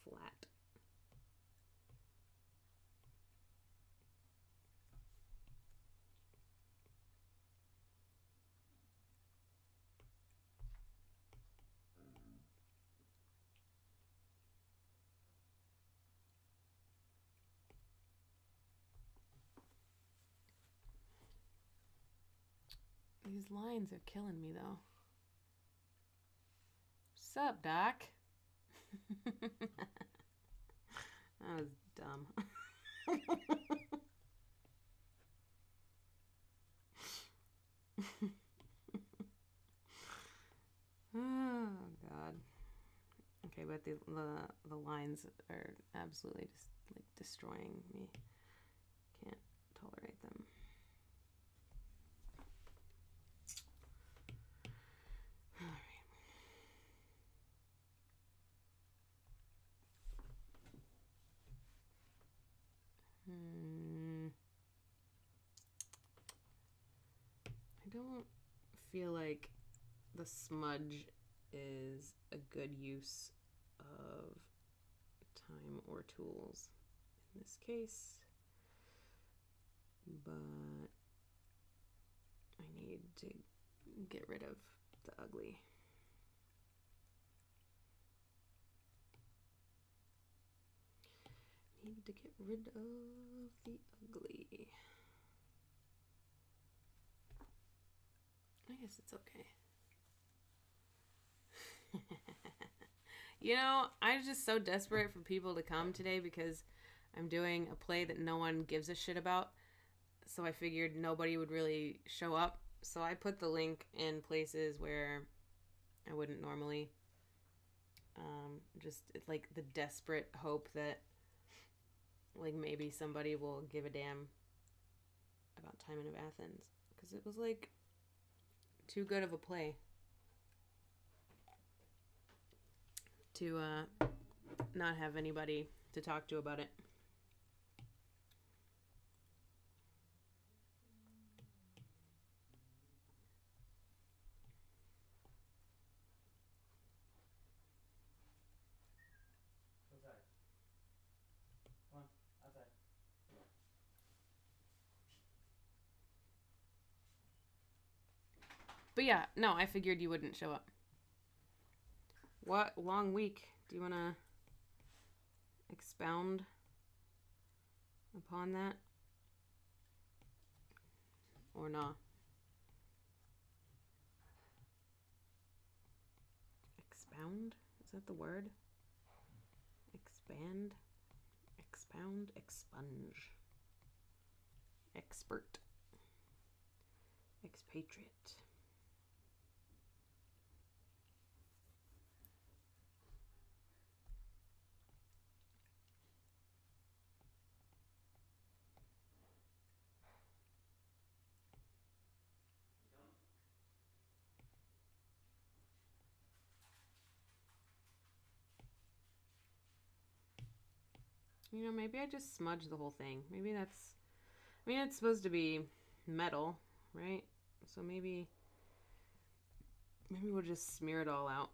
flat. These lines are killing me, though. Sup, Doc? That was dumb. Oh, God. Okay, but the lines are absolutely just like destroying me. Can't tolerate them. All right. I don't feel like the smudge is a good use of time or tools in this case, but I need to get rid of the ugly. Need to get rid of the ugly. I guess it's okay. You know, I'm just so desperate for people to come today because I'm doing a play that no one gives a shit about. So I figured nobody would really show up. So I put the link in places where I wouldn't normally. Just like the desperate hope that like maybe somebody will give a damn about Timon of Athens. Because it was like too good of a play to not have anybody to talk to about it. Outside. Come on, outside. But yeah, no, I figured you wouldn't show up. What long week? Do you want to expound upon that? Or not? Expound? Is that the word? Expand? Expound? Expunge. Expert. Expatriate. You know, maybe I just smudge the whole thing. Maybe that's... I mean, it's supposed to be metal, right? So maybe we'll just smear it all out.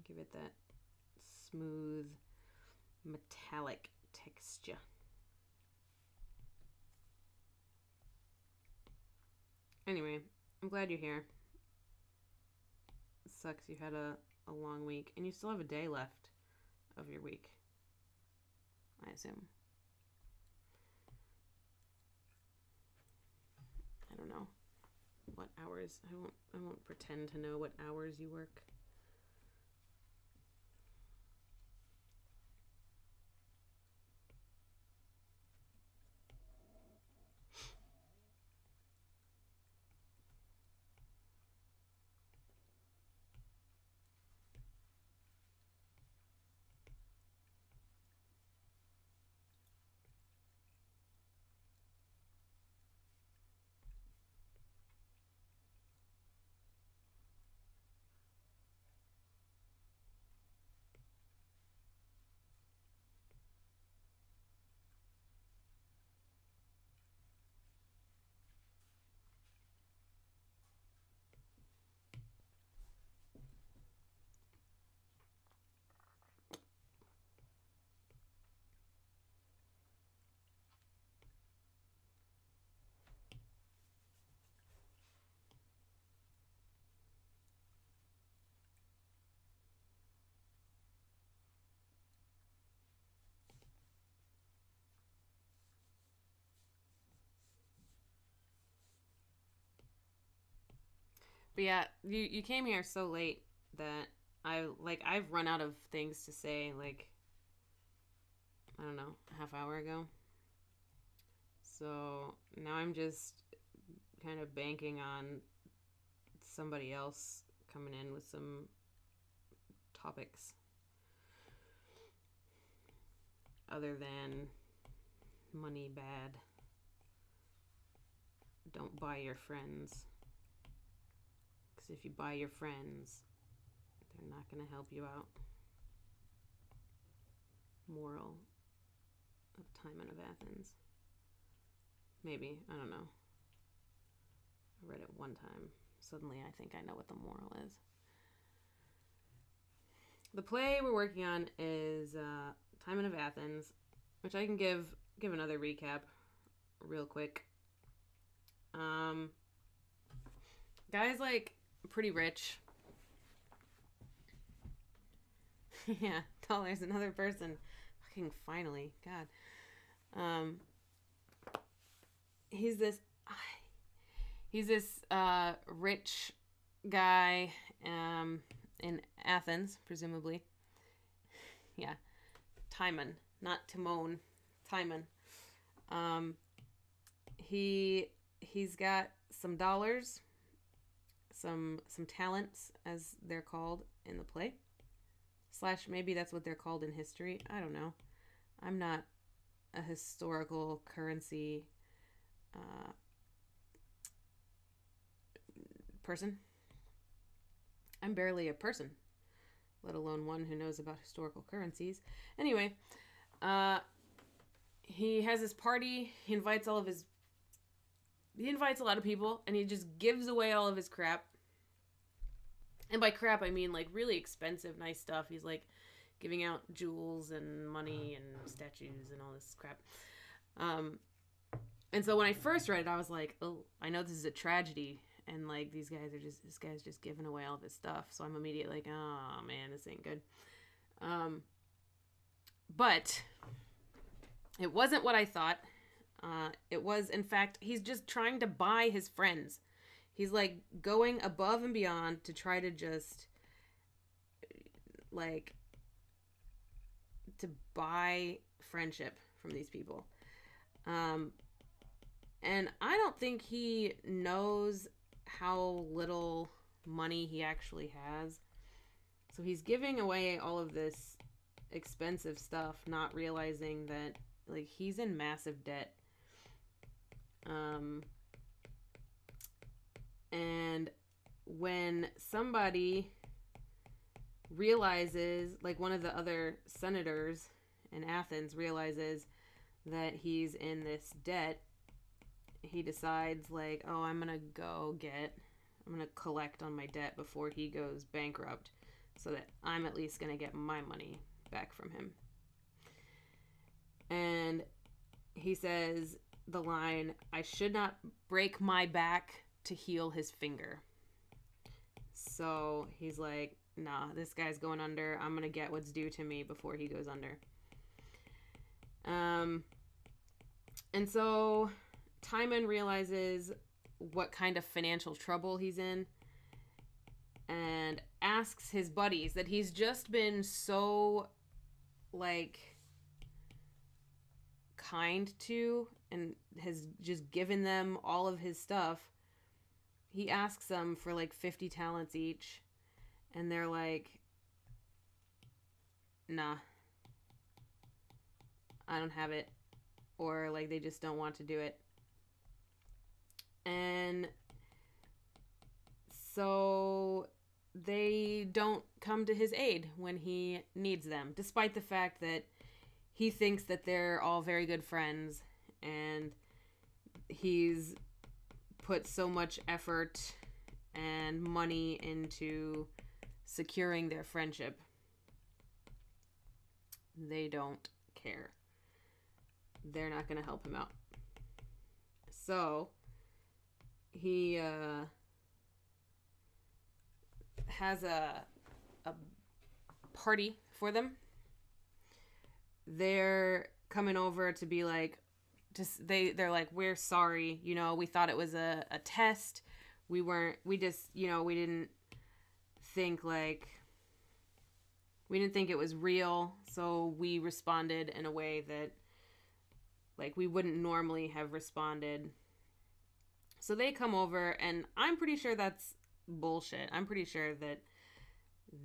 Give it that smooth, metallic texture. Anyway, I'm glad you're here. It sucks you had a long week, and you still have a day left of your week, I assume. I don't know what hours. I won't pretend to know what hours you work. But yeah, you came here so late that I've run out of things to say, like, I don't know, a half hour ago. So now I'm just kind of banking on somebody else coming in with some topics other than money bad. Don't buy your friends. Because if you buy your friends, they're not going to help you out. Moral of Timon of Athens. Maybe. I don't know. I read it one time. Suddenly I think I know what the moral is. The play we're working on is Timon of Athens, which I can give another recap real quick. Guy's like pretty rich. Yeah, there's another person. Fucking finally, God. He's this rich guy in Athens, presumably. Yeah, Timon, not Timon, Timon. He's got some dollars, some talents, as they're called in the play. / maybe that's what they're called in history. I don't know. I'm not a historical currency person. I'm barely a person, let alone one who knows about historical currencies. Anyway, he has this party. He invites a lot of people, and he just gives away all of his crap. And by crap, I mean, like, really expensive, nice stuff. He's, like, giving out jewels and money and statues and all this crap. And so when I first read it, I was like, oh, I know this is a tragedy. And, like, this guy's just giving away all of his stuff. So I'm immediately like, oh, man, this ain't good. But it wasn't what I thought. It was, in fact, he's just trying to buy his friends. He's, like, going above and beyond to try to just, like, to buy friendship from these people. And I don't think he knows how little money he actually has. So he's giving away all of this expensive stuff, not realizing that, like, he's in massive debt. And when somebody realizes, like, one of the other senators in Athens realizes that he's in this debt, he decides, like, oh, I'm gonna collect on my debt before he goes bankrupt, so that I'm at least gonna get my money back from him. And he says the line, I should not break my back to heal his finger. So he's like, nah, this guy's going under. I'm gonna get what's due to me before he goes under. And so Timon realizes what kind of financial trouble he's in and asks his buddies that he's just been so, like, kind to and has just given them all of his stuff. He asks them for, like, 50 talents each, and they're like, nah, I don't have it. Or, like, they just don't want to do it. And so they don't come to his aid when he needs them, despite the fact that he thinks that they're all very good friends and he's put so much effort and money into securing their friendship. They don't care. They're not going to help him out. So he has a party for them. They're coming over to be like, they're like, we're sorry, you know, we thought it was a test. we just, we didn't think we didn't think it was real, so we responded in a way that we wouldn't normally have responded. So they come over, and I'm pretty sure that's bullshit. I'm pretty sure that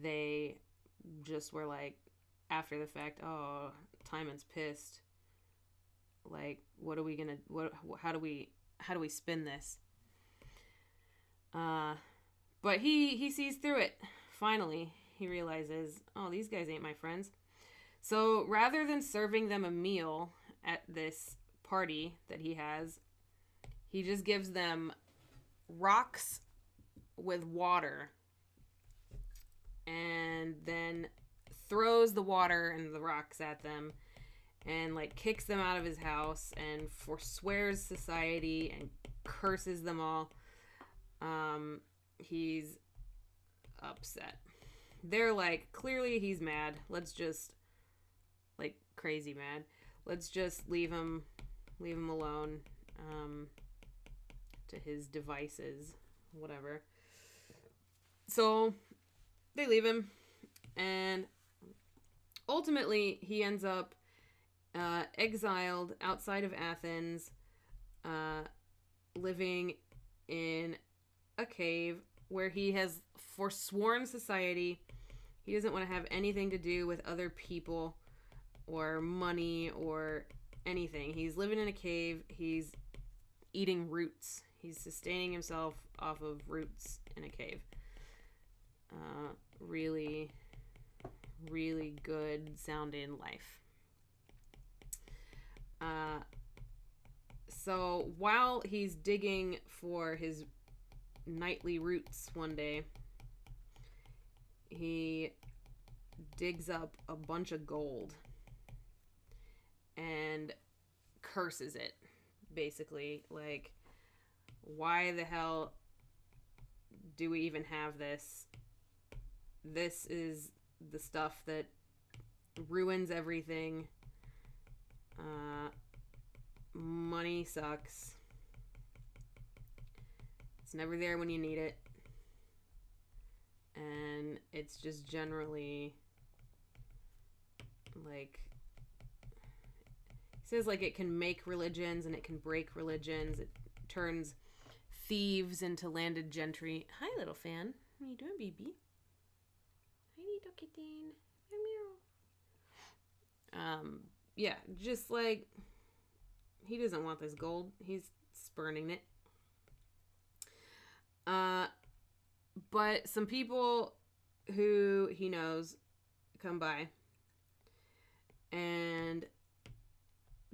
they just were after the fact, oh, Timon's pissed. What are we gonna, how do we spin this? But he sees through it. Finally, he realizes, oh, these guys ain't my friends. So rather than serving them a meal at this party that he has, he just gives them rocks with water and then throws the water and the rocks at them and kicks them out of his house and forswears society and curses them all. He's upset. They're clearly he's mad. Let's just crazy mad. Let's just leave him alone to his devices, whatever. So they leave him, and ultimately he ends up exiled outside of Athens, living in a cave where he has forsworn society. He doesn't want to have anything to do with other people or money or anything. He's living in a cave. He's eating roots. He's sustaining himself off of roots in a cave. Really, really good sounding life. So while he's digging for his nightly roots one day, he digs up a bunch of gold and curses it, basically. Why the hell do we even have this? This is the stuff that ruins everything. Money sucks. It's never there when you need it. And it's just generally he says it can make religions and it can break religions. It turns thieves into landed gentry. Hi, little fan. What are you doing, baby? Hi, little kitten. Meow. Yeah, just he doesn't want this gold. He's spurning it. But some people who he knows come by, and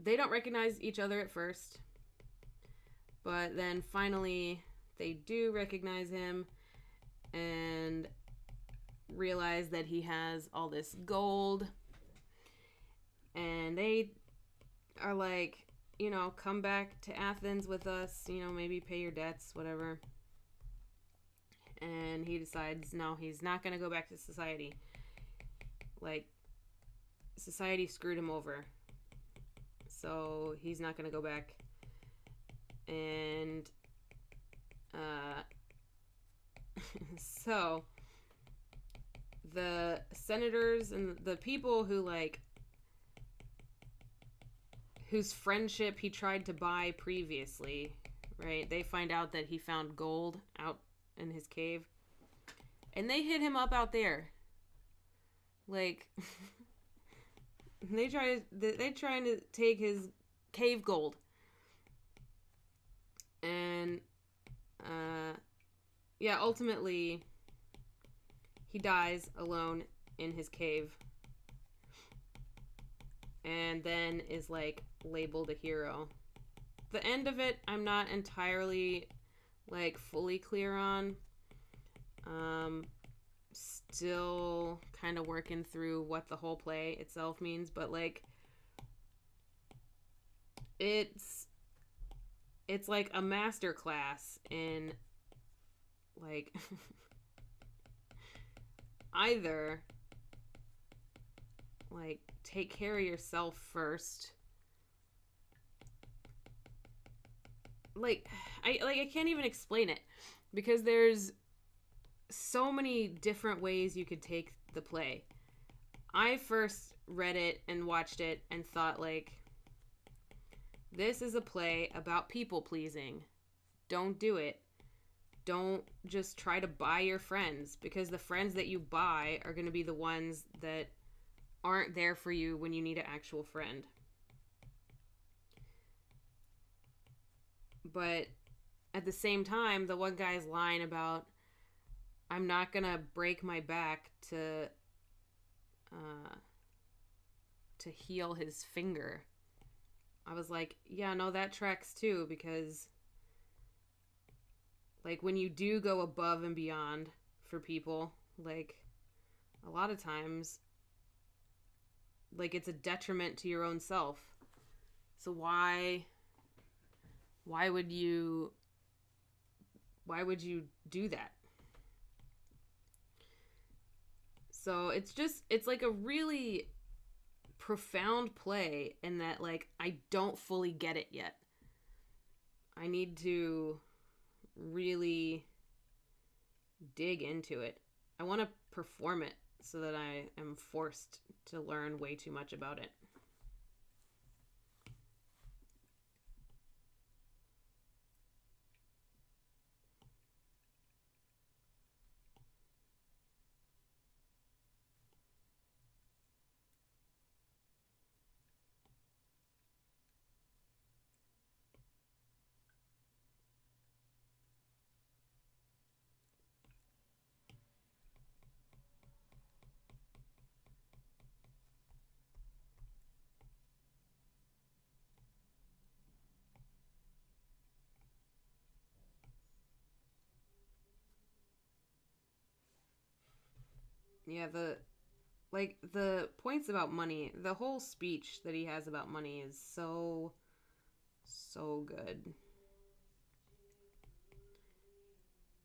they don't recognize each other at first, but then finally they do recognize him and realize that he has all this gold, and they are come back to Athens with us, maybe pay your debts, whatever. And he decides, no, he's not going to go back to society. Society screwed him over. So he's not going to go back. And, so the senators and the people who, whose friendship he tried to buy previously, right? They find out that he found gold out in his cave, and they hit him up out there. They're trying to take his cave gold, and ultimately he dies alone in his cave, and then is labeled a hero. The end of it, I'm not entirely fully clear on. Still kind of working through what the whole play itself means, but it's a master class in either take care of yourself first. I can't even explain it. because there's so many different ways you could take the play. I first read it and watched it and thought, like, this is a play about people pleasing. Don't do it. Don't just try to buy your friends, because the friends that you buy are going to be the ones that aren't there for you when you need an actual friend. But at the same time, the one guy's line about, I'm not going to break my back to heal his finger. I was like, yeah, no, that tracks too, because like when you do go above and beyond for people, like a lot of times, like it's a detriment to your own self. So why would you do that? So it's like a really profound play in that, like, I don't fully get it yet. I need to really dig into it. I want to perform it so that I am forced to learn way too much about it. Yeah, the points about money, the whole speech that he has about money is so good.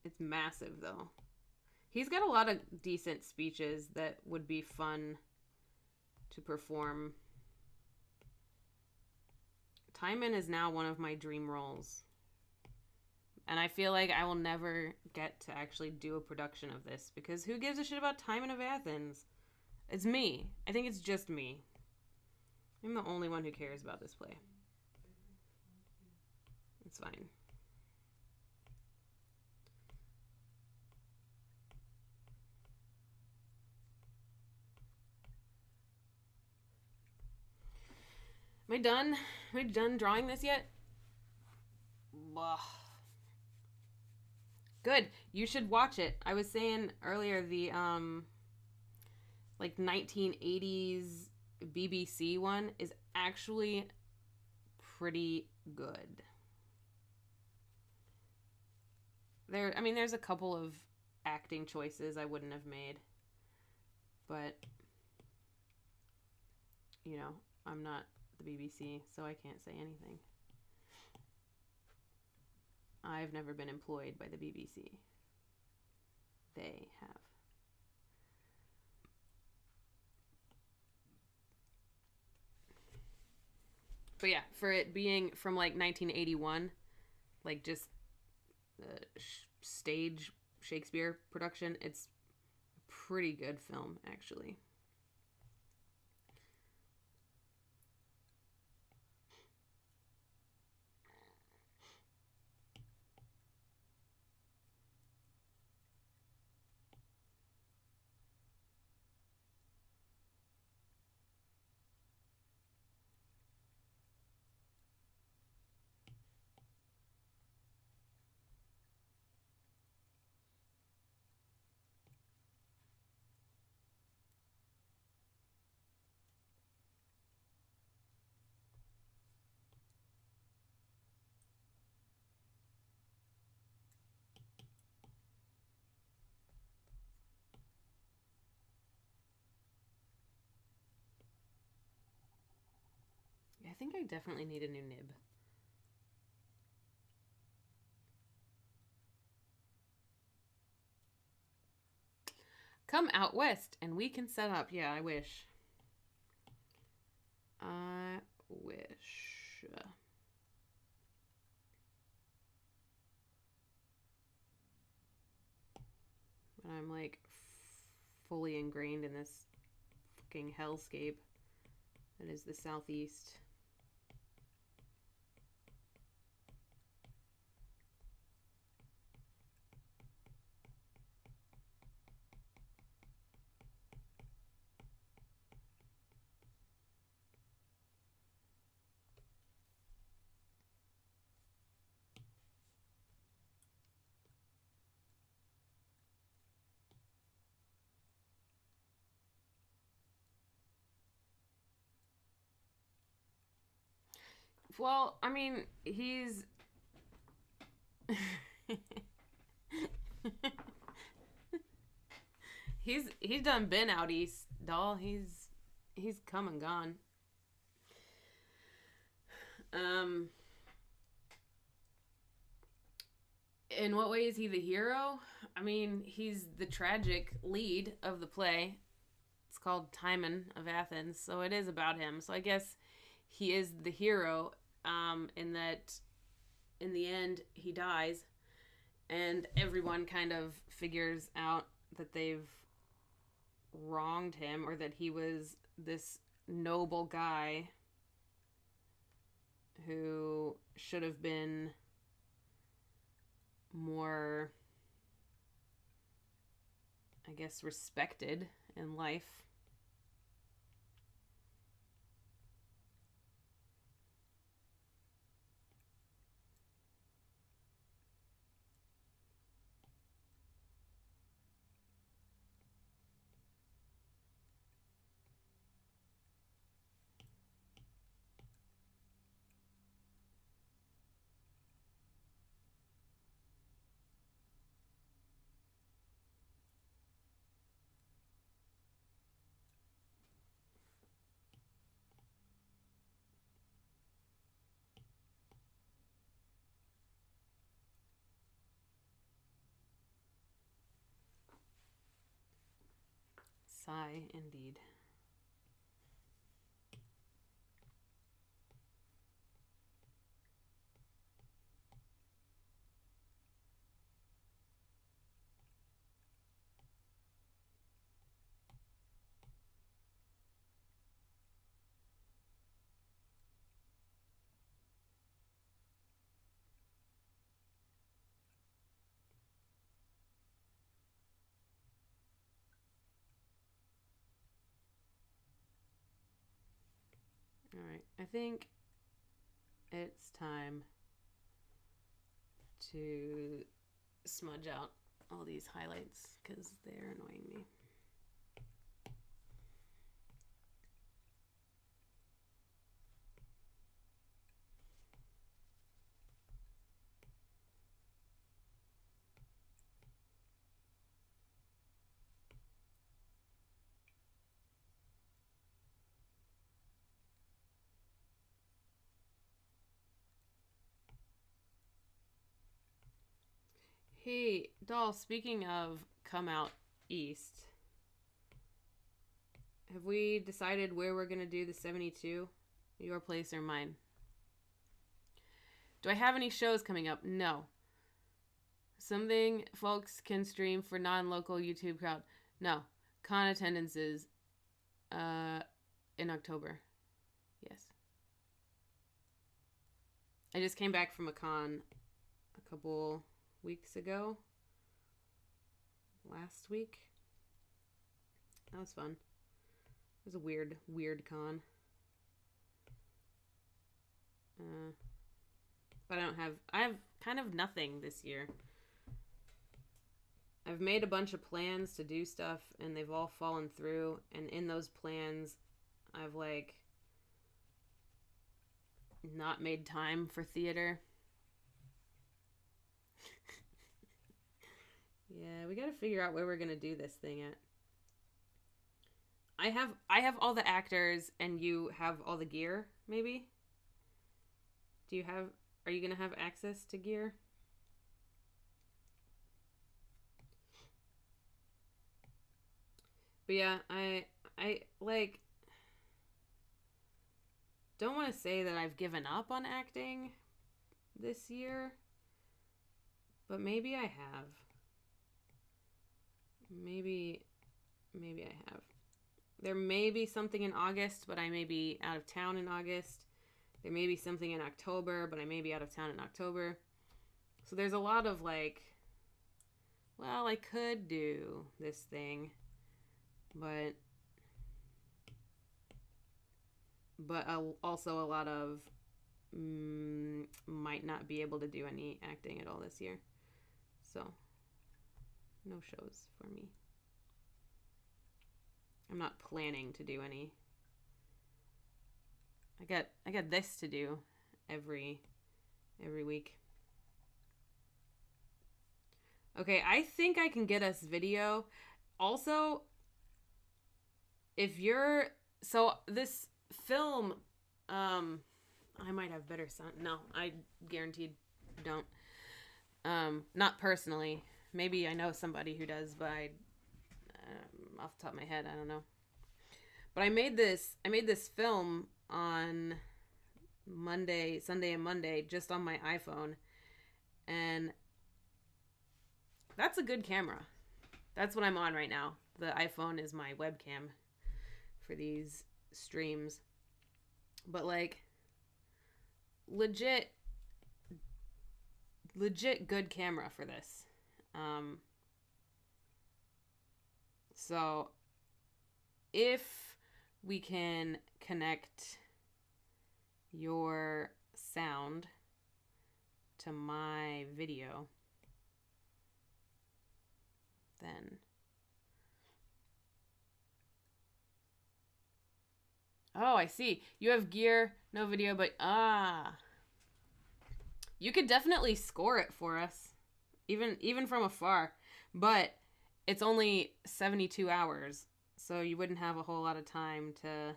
It's massive though. He's got a lot of decent speeches that would be fun to perform. Timon is now one of my dream roles. And I feel like I will never get to actually do a production of this, because who gives a shit about Timon of Athens? It's me. I think it's just me. I'm the only one who cares about this play. It's fine. Am I done? Am I done drawing this yet? Ugh. Good. You should watch it. I was saying earlier, the like 1980s BBC one is actually pretty good. There's a couple of acting choices I wouldn't have made, but you know, I'm not the BBC, so I can't say anything. I've never been employed by the BBC. They have. But yeah, for it being from like 1981, like just stage Shakespeare production, it's a pretty good film, actually. I think I definitely need a new nib. Come out west and we can set up. Yeah, I wish. I wish. fully ingrained in this fucking hellscape that is the Southeast. Well, I mean, he's he's done been out east, doll. He's come and gone. In what way is he the hero? I mean, he's the tragic lead of the play. It's called Timon of Athens, so it is about him. So I guess he is the hero, in that in the end he dies, and everyone kind of figures out that they've wronged him, or that he was this noble guy who should have been more, I guess, respected in life. Sigh, indeed. All right, I think it's time to smudge out all these highlights because they're annoying me. Hey, doll, speaking of come out east, have we decided where we're going to do the 72? Your place or mine? Do I have any shows coming up? No. Something folks can stream for non-local YouTube crowd? No. Con attendances in October. Yes. I just came back from a con a couple weeks ago. Last week. That was fun. It was a weird con. But I have kind of nothing this year. I've made a bunch of plans to do stuff and they've all fallen through, and in those plans I've like not made time for theater. Yeah, we gotta figure out where we're gonna do this thing at. I have all the actors and you have all the gear, maybe? Are you gonna have access to gear? But yeah, I like don't want to say that I've given up on acting this year, but maybe I have. Maybe Maybe I have. There may be something in August, but I may be out of town in August. There may be something in October, but I may be out of town in October. So there's a lot of like, well, I could do this thing, but also a lot of might not be able to do any acting at all this year. So no shows for me. I'm not planning to do any. I got this to do every week. Okay, I think I can get us video. Also, if you're this film, I might have better sound. No, I guaranteed don't. Not personally. Maybe I know somebody who does, but off the top of my head, I don't know. But I made this film on Sunday and Monday, just on my iPhone, and that's a good camera. That's what I'm on right now. The iPhone is my webcam for these streams. But like legit good camera for this. So if we can connect your sound to my video, then oh, I see. You have gear, no video, but you could definitely score it for us, even from afar. But it's only 72 hours, so you wouldn't have a whole lot of time to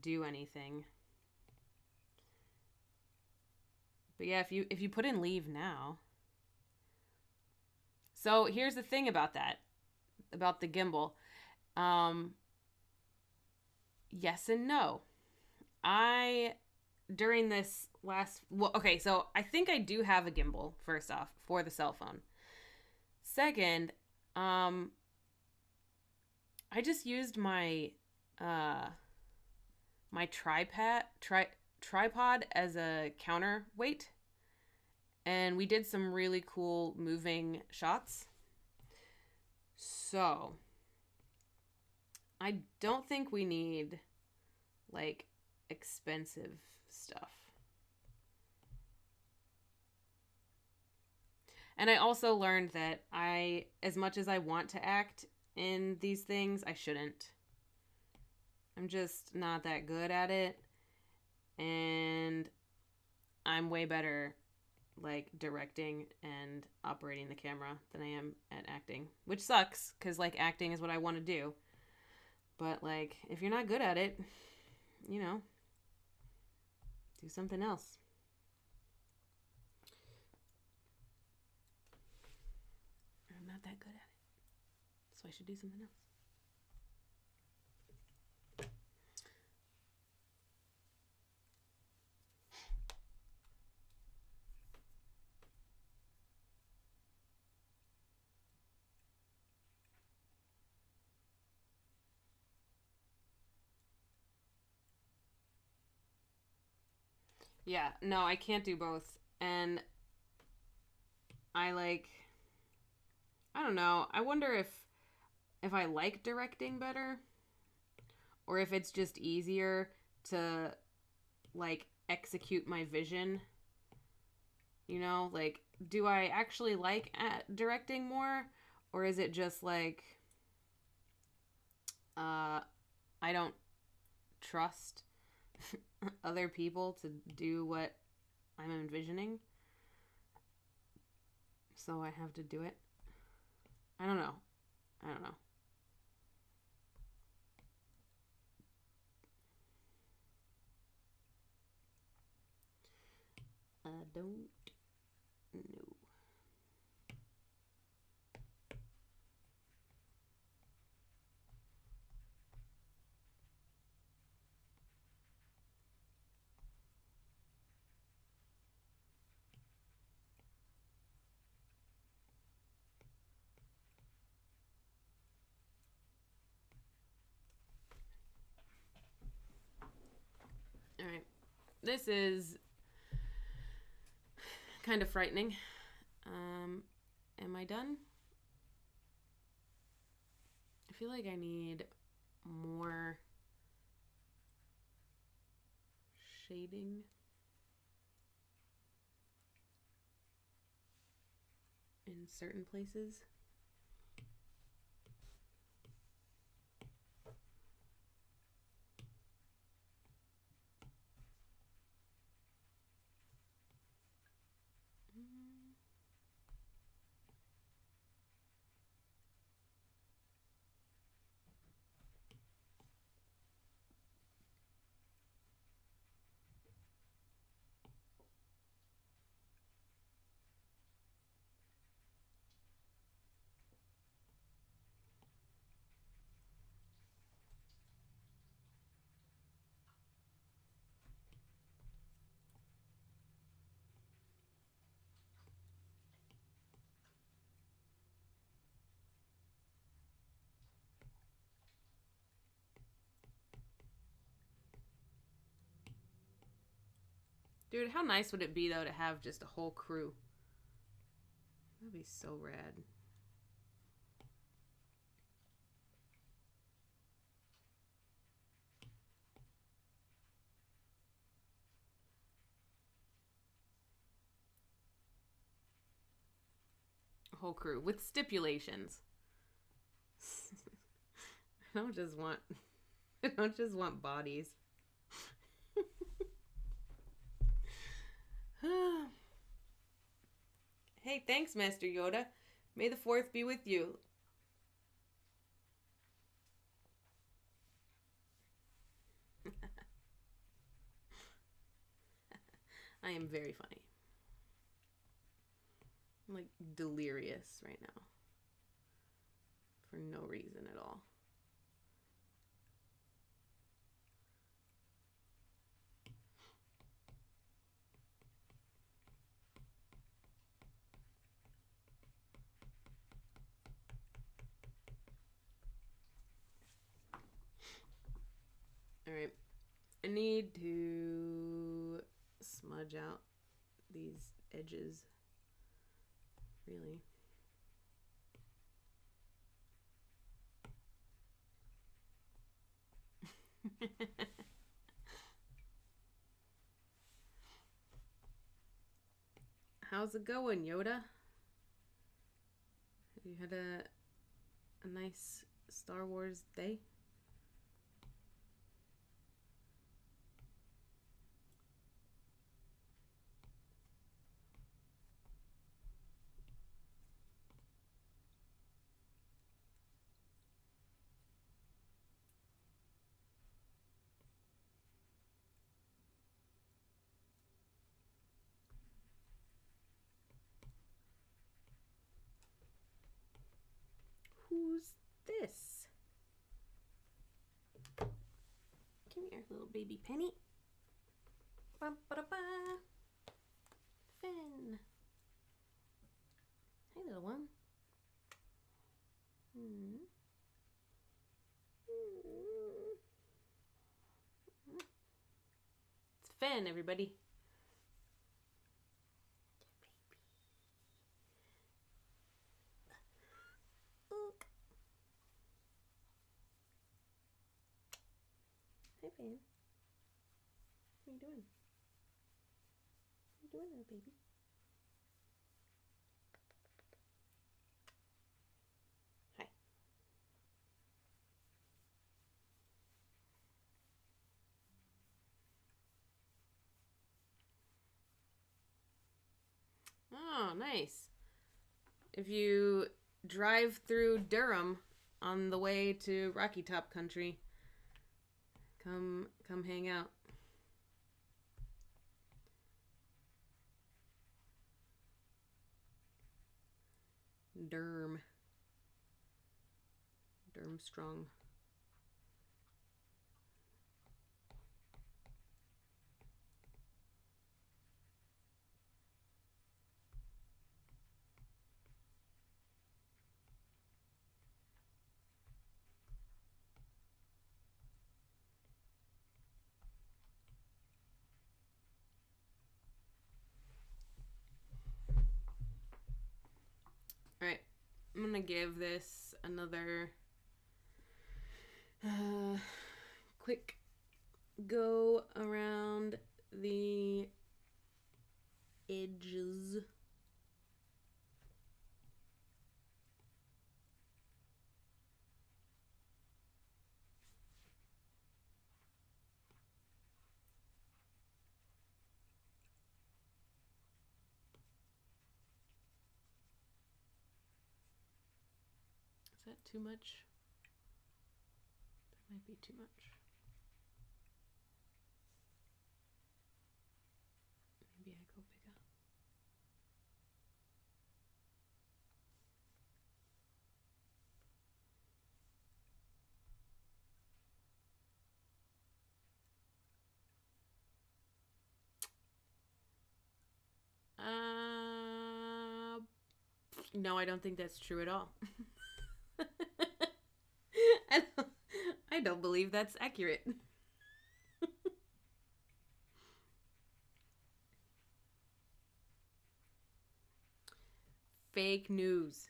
do anything. But yeah, if you put in leave now. So here's the thing about that, about the gimbal. Yes and no. During this so I think I do have a gimbal, first off, for the cell phone. Second, I just used my my tripod as a counterweight, and we did some really cool moving shots. So I don't think we need like expensive stuff. And I also learned that as much as I want to act in these things, I shouldn't. I'm just not that good at it. And I'm way better like directing and operating the camera than I am at acting, which sucks because like acting is what I want to do. But like if you're not good at it, you know, do something else. I'm not that good at it, so I should do something else. Yeah, no, I can't do both. And I don't know. I wonder if I like directing better, or if it's just easier to like execute my vision. You know, like do I actually like directing more, or is it just like I don't trust other people to do what I'm envisioning, so I have to do it? I don't know. I don't know. This is kind of frightening. Am I done? I feel like I need more shading. In certain places. Dude, how nice would it be, though, to have just a whole crew? That'd be so rad. A whole crew with stipulations. I don't just want bodies. Hey, thanks, Master Yoda. May the 4th be with you. I am very funny. I'm like delirious right now. For no reason at all. Alright. I need to smudge out these edges. Really. How's it going, Yoda? Have you had a nice Star Wars day? Who's this? Come here, little baby Penny. Ba-ba-da-ba. Finn. Hey, little one. It's Finn, everybody. Hi, Finn. What are you doing? What are you doing, little baby? Hi. Oh, nice. If you drive through Durham on the way to Rocky Top Country, come hang out. Durmstrong. I'm gonna give this another quick go around the edges. Is that too much? That might be too much. Maybe I go bigger. No, I don't think that's true at all. I don't believe that's accurate. Fake news.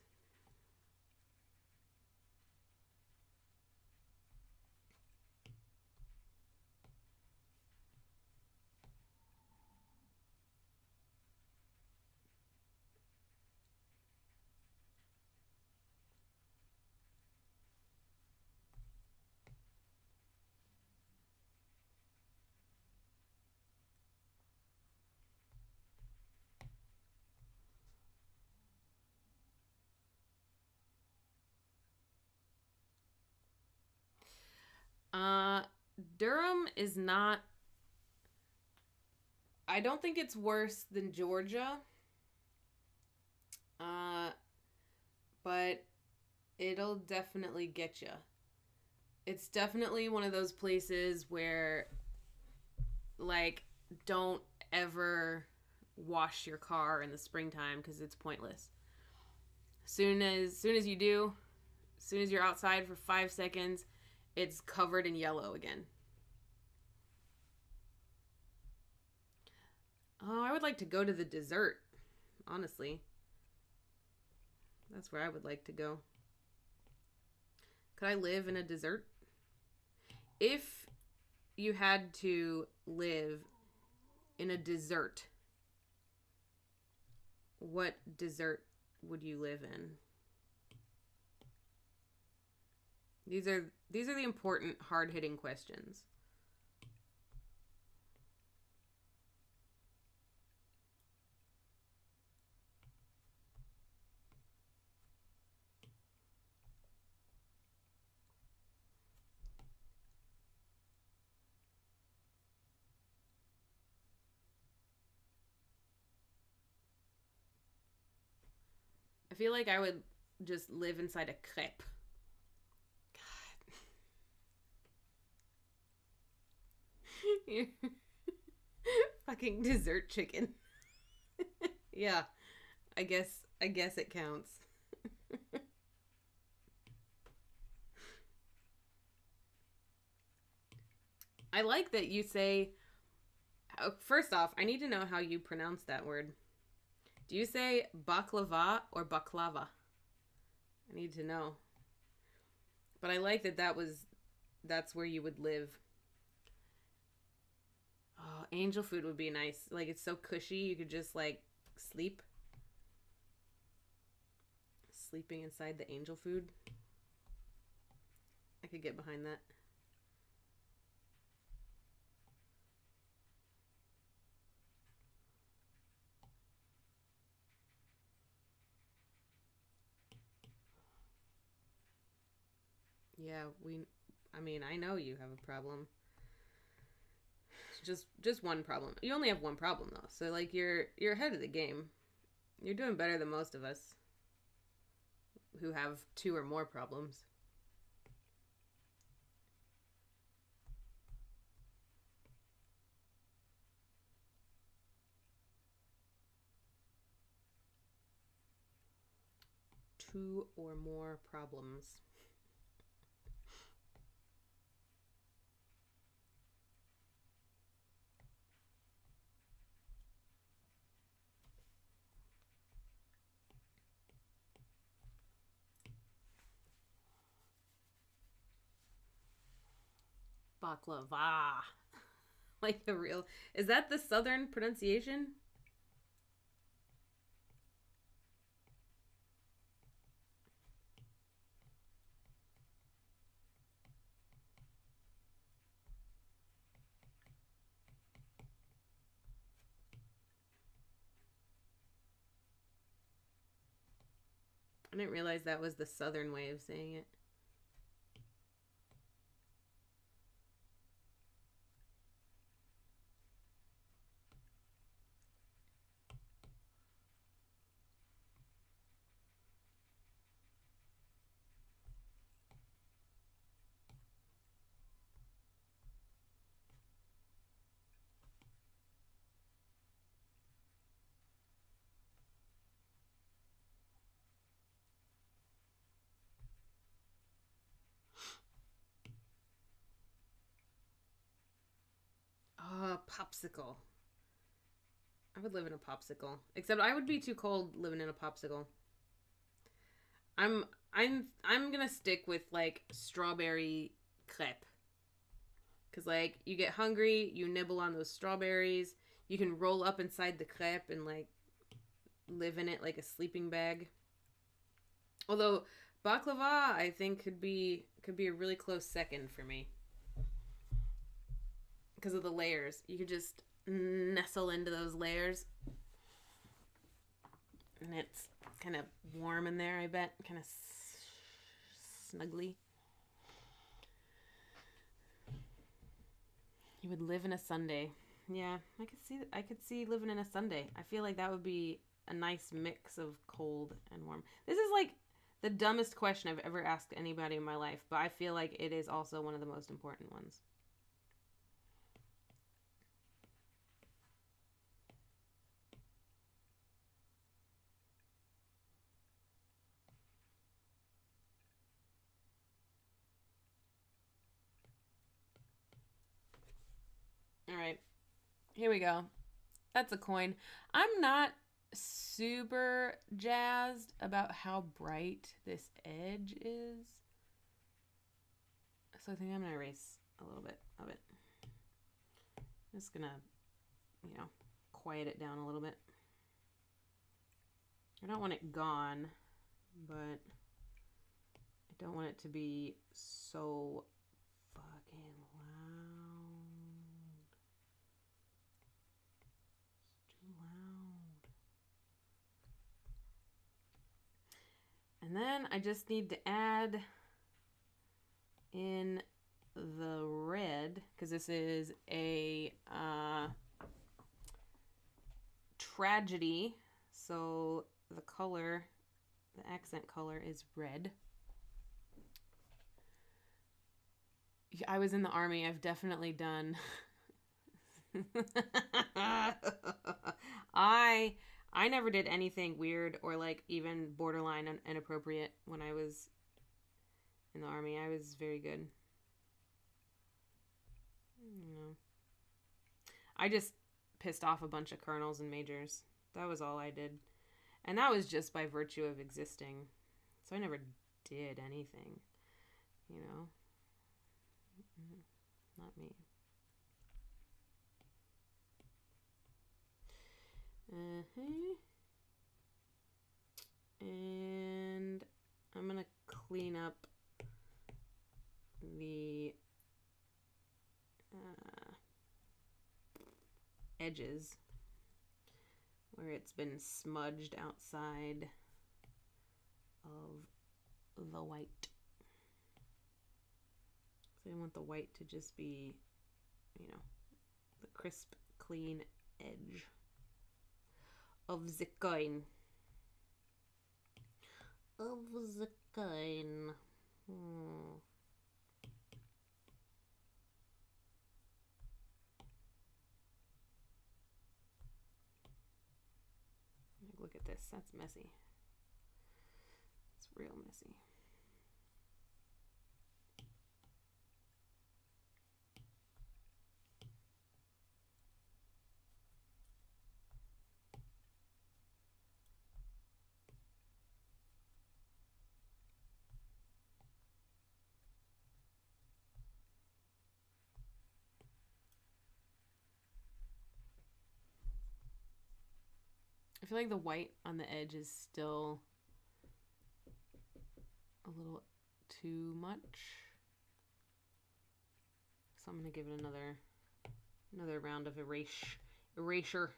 Durham is not. I don't think it's worse than Georgia. But it'll definitely get you. It's definitely one of those places where, like, don't ever wash your car in the springtime because it's pointless. Soon as you do, as soon as you're outside for 5 seconds, it's covered in yellow again. Oh, I would like to go to the desert, honestly. That's where I would like to go. Could I live in a desert? If you had to live in a desert, what desert would you live in? These are the important, hard-hitting questions. I feel like I would just live inside a crepe. God. Fucking dessert chicken. Yeah, I guess it counts. I like that you say. First off, I need to know how you pronounce that word. Do you say baklava or baklava? I need to know. But I like that's where you would live. Oh, angel food would be nice. Like, it's so cushy, you could just, like, sleep. Sleeping inside the angel food. I could get behind that. Yeah, I know you have a problem. Just one problem. You only have one problem though. So like you're ahead of the game. You're doing better than most of us who have 2 or more problems. Two or more problems. Baklava. Like the real. Is that the southern pronunciation? I didn't realize that was the southern way of saying it. Oh, popsicle. I would live in a popsicle. Except I would be too cold living in a popsicle. I'm I'm gonna stick with like strawberry crepe. Cause like you get hungry, you nibble on those strawberries, you can roll up inside the crepe and like live in it like a sleeping bag. Although baklava I think could be a really close second for me. Because of the layers. You could just nestle into those layers. And it's kind of warm in there, I bet. Kind of snuggly. You would live in a sundae. Yeah, I could see living in a sundae. I feel like that would be a nice mix of cold and warm. This is like the dumbest question I've ever asked anybody in my life, but I feel like it is also one of the most important ones. All right, here we go. That's a coin. I'm not super jazzed about how bright this edge is. So I think I'm going to erase a little bit of it. I'm just going to, quiet it down a little bit. I don't want it gone, but I don't want it to be so fucking loud. It's too loud. And then I just need to add in the red, because this is a tragedy, so the color, the accent color is red. I was in the army. I've definitely done I never did anything weird or like even borderline inappropriate when I was in the army. I was very good. I just pissed off a bunch of colonels and majors. That was all I did. And that was just by virtue of existing. So I never did anything, Not me. And I'm going to clean up the edges where it's been smudged outside of the white. So I want the white to just be, the crisp, clean edge of the coin. Of the coin. Look at this. That's messy. It's real messy. I feel like the white on the edge is still a little too much. So I'm gonna give it another round of erasure.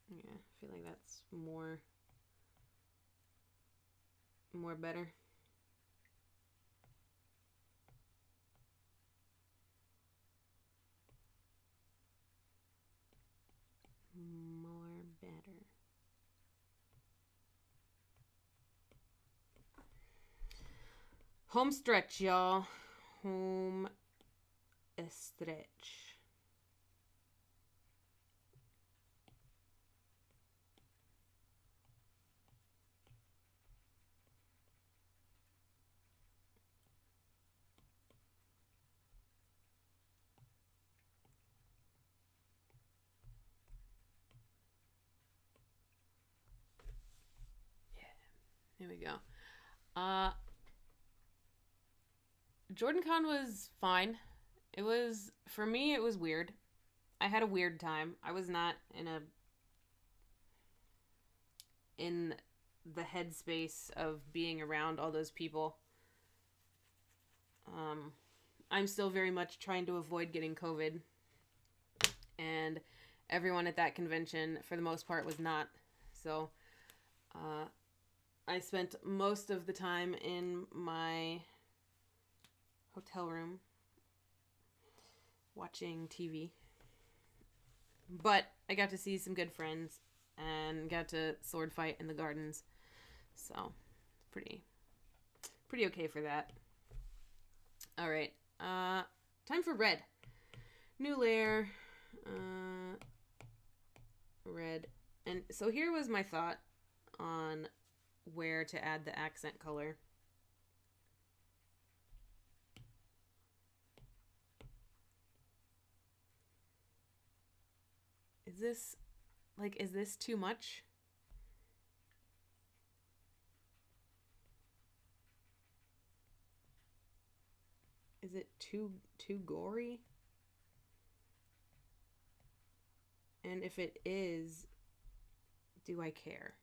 Yeah, I feel like that's more better. More better. Home stretch, y'all. Home stretch. Here we go. JordanCon was fine. It was, for me, it was weird. I had a weird time. I was not in the headspace of being around all those people. I'm still very much trying to avoid getting COVID. And everyone at that convention, for the most part, was not. So, I spent most of the time in my hotel room watching TV. But I got to see some good friends and got to sword fight in the gardens. So, pretty okay for that. All right. Time for red. New layer. Red. And so here was my thought on where to add the accent color. Is this too much? Is it too gory? And if it is, do I care?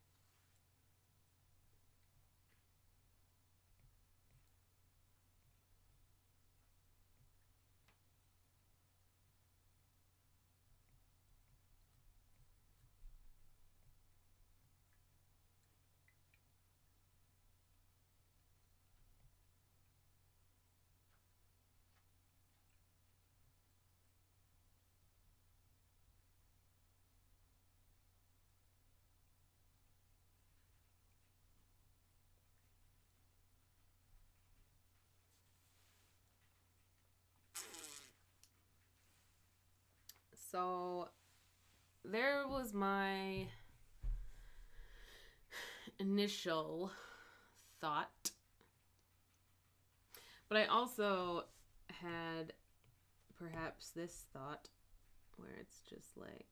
So there was my initial thought. But I also had perhaps this thought where it's just like,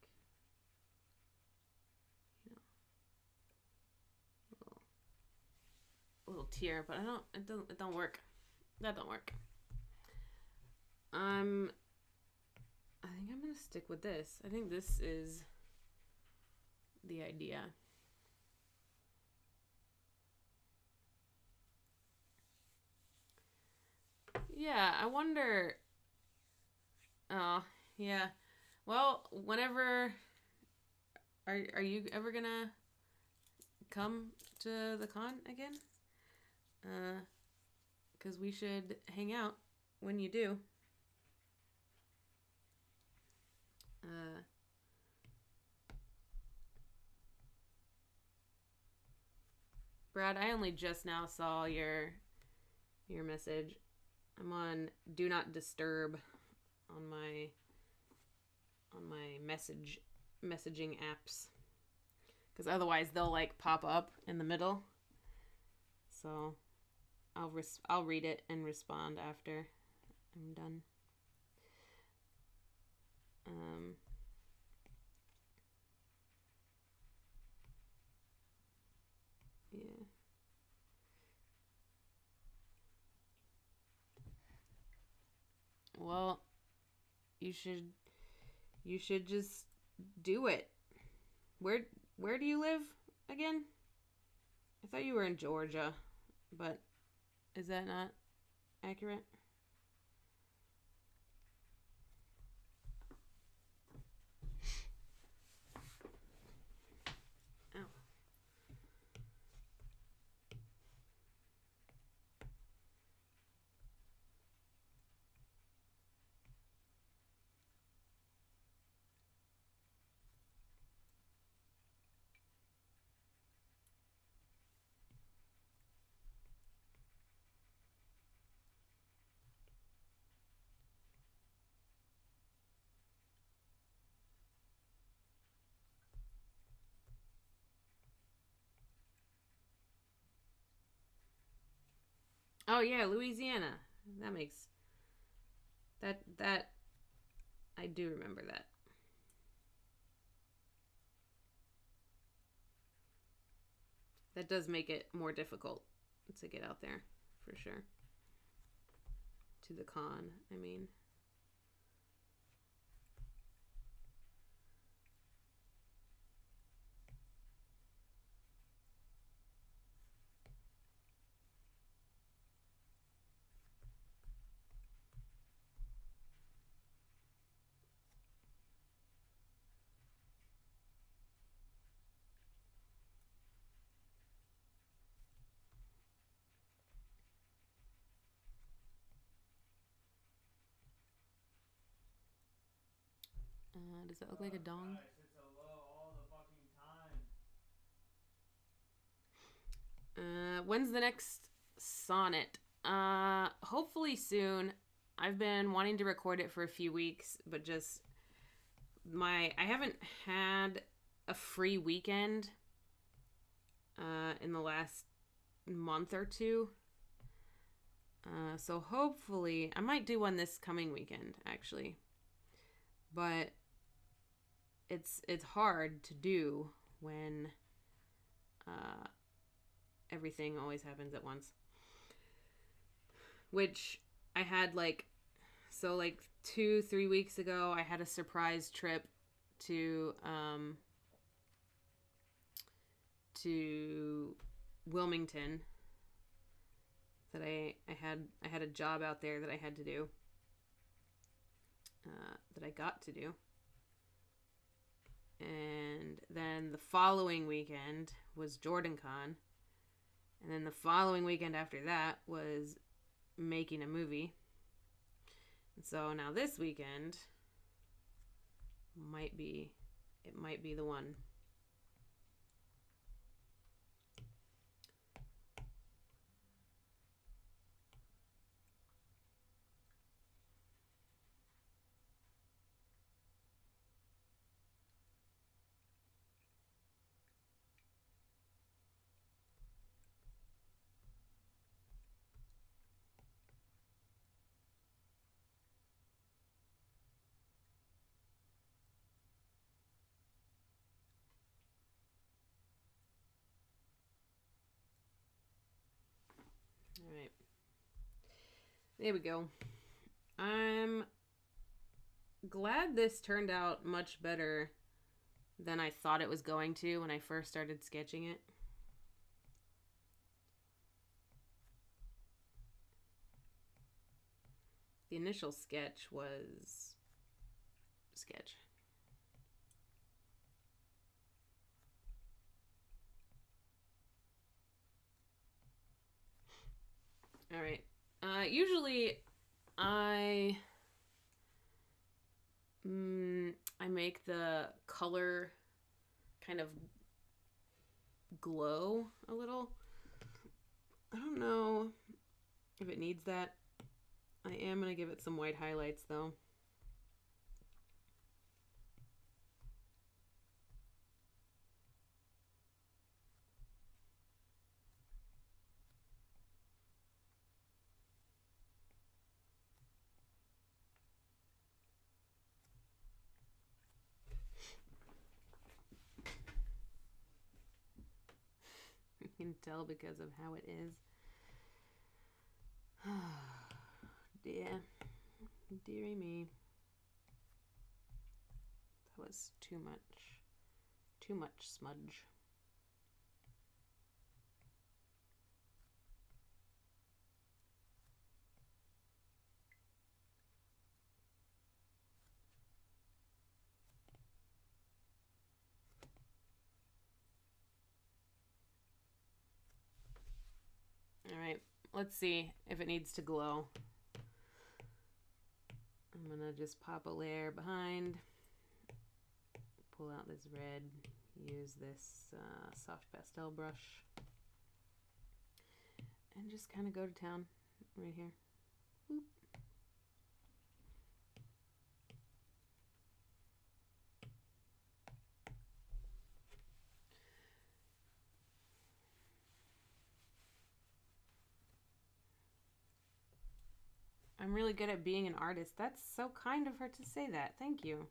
you know, a little tear, but it don't work. That don't work. I think I'm gonna stick with this. I think this is the idea. Yeah, I wonder. Oh, yeah. Well, whenever are you ever gonna come to the con again? 'Cause we should hang out when you do. Brad, I only just now saw your message. I'm on do not disturb on my messaging apps, because otherwise they'll like pop up in the middle. So I'll read it and respond after I'm done. Yeah. Well, you should just do it. Where do you live again? I thought you were in Georgia, but is that not accurate? Oh yeah, Louisiana. That makes that I do remember that. That does make it more difficult to get out there, for sure. To the con, I mean. Does that look like a dong? Christ, it's so low all the fucking time. When's the next sonnet? Hopefully soon. I've been wanting to record it for a few weeks, but just I haven't had a free weekend in the last month or two. So hopefully I might do one this coming weekend, actually. But it's hard to do when everything always happens at once. Which I had like 2-3 weeks ago, I had a surprise trip to Wilmington that I had a job out there that I had to do, that I got to do. And then the following weekend was JordanCon. And then the following weekend after that was making a movie. And so now this weekend might be the one. All right. There we go. I'm glad this turned out much better than I thought it was going to when I first started sketching it. The initial sketch was sketch. All right. Usually I make the color kind of glow a little. I don't know if it needs that. I am going to give it some white highlights though. You can tell because of how it is. Dear. Dearie me. was too much. Too much smudge. All right, let's see if it needs to glow. I'm gonna just pop a layer behind, pull out this red, use this soft pastel brush, and just kind of go to town right here. Boop. I'm really good at being an artist. That's so kind of her to say that. Thank you.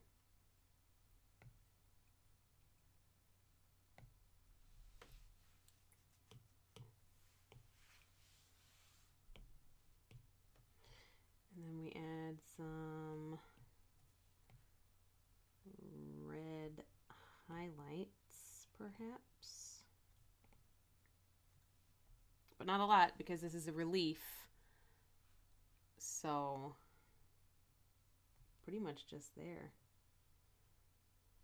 And then we add some red highlights, perhaps. But not a lot, because this is a relief. So, pretty much just there.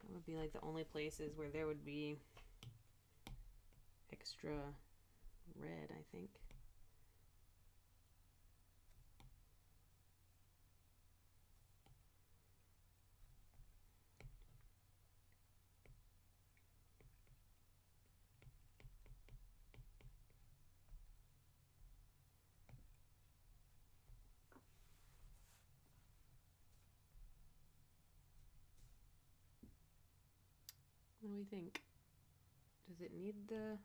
That would be like the only places where there would be extra red, I think. What do we think? Does it need the...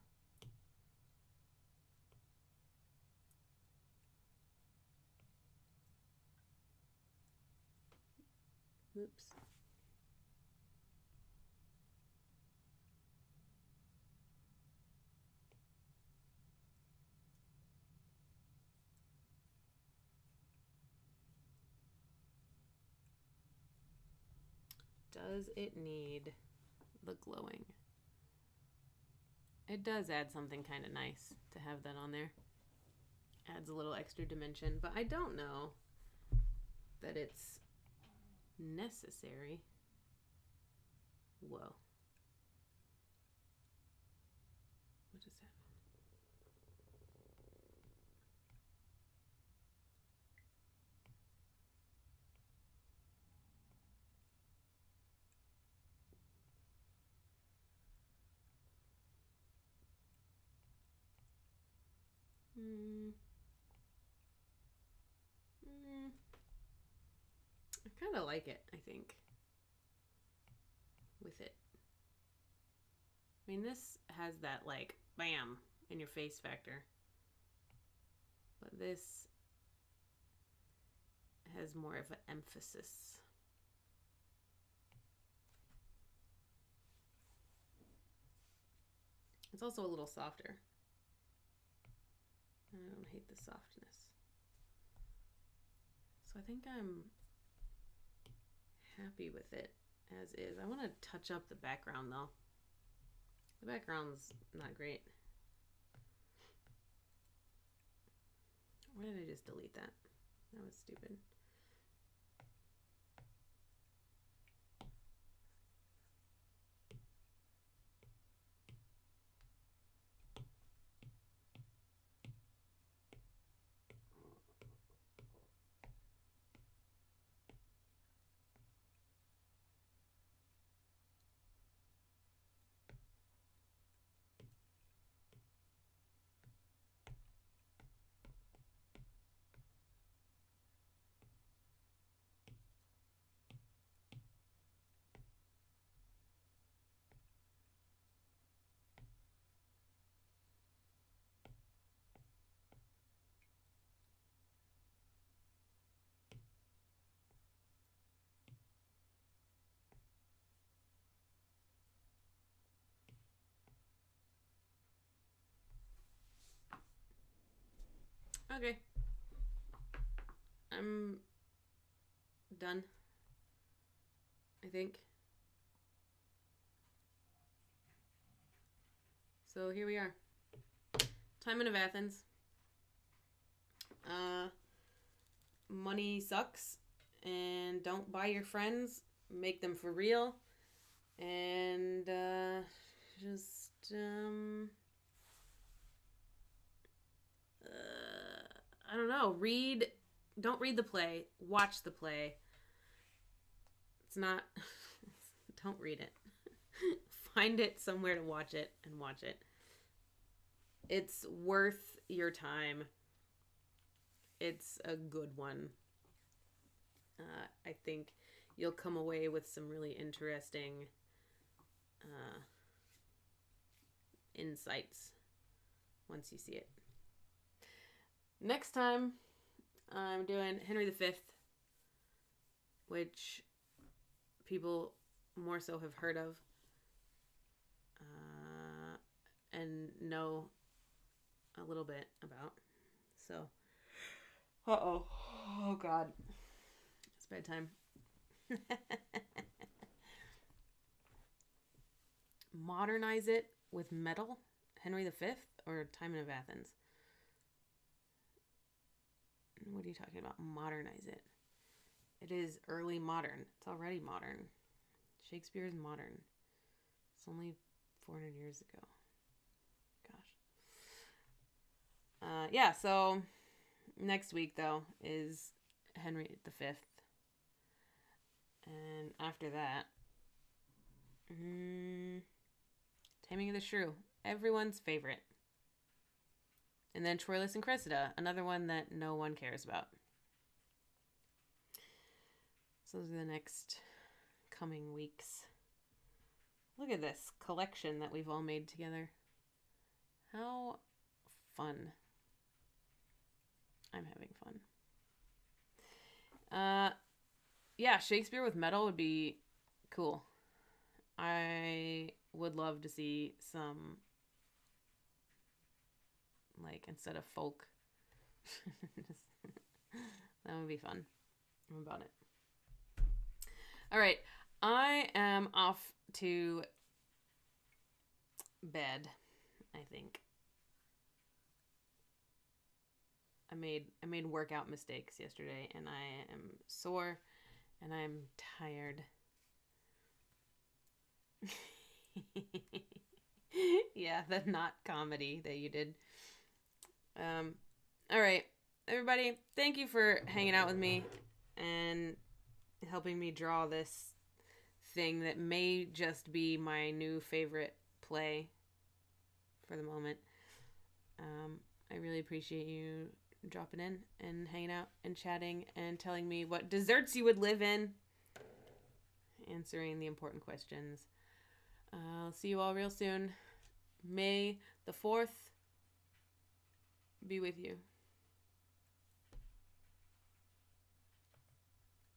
Oops. Does it need the glowing? It does add something kind of nice to have that on there. Adds a little extra dimension, but I don't know that it's necessary. Whoa. What is that? I kind of like it, I think, with it. I mean, this has that, like, bam, in your face factor. But this has more of an emphasis. It's also a little softer. I don't hate the softness. So I think I'm happy with it as is. I want to touch up the background though. The background's not great. Why did I just delete that? That was stupid. Okay. I'm done, I think. So here we are. Timon of Athens. Money sucks, and don't buy your friends. Make them for real, and I don't know. Don't read the play. Watch the play. It's not. Don't read it. Find it somewhere to watch it and watch it. It's worth your time. It's a good one. I think you'll come away with some really interesting insights once you see it. Next time, I'm doing Henry V, which people more so have heard of and know a little bit about. So, oh God, it's bedtime. Modernize it with metal, Henry V or Timon of Athens? What are you talking about? Modernize it. It is early modern. It's already modern. Shakespeare is modern. It's only 400 years ago. Gosh. Yeah, so next week, though, is Henry V. And after that, Taming of the Shrew. Everyone's favorite. And then Troilus and Cressida, another one that no one cares about. So those are the next coming weeks. Look at this collection that we've all made together. How fun. I'm having fun. Yeah, Shakespeare with metal would be cool. I would love to see some, like, instead of folk. That would be fun. I'm about it. All right. I am off to bed, I think. I made workout mistakes yesterday, and I am sore, and I'm tired. Yeah, the not comedy that you did. All right, everybody, thank you for hanging out with me and helping me draw this thing that may just be my new favorite play for the moment. I really appreciate you dropping in and hanging out and chatting and telling me what desserts you would live in, answering the important questions. I'll see you all real soon. May the 4th be with you.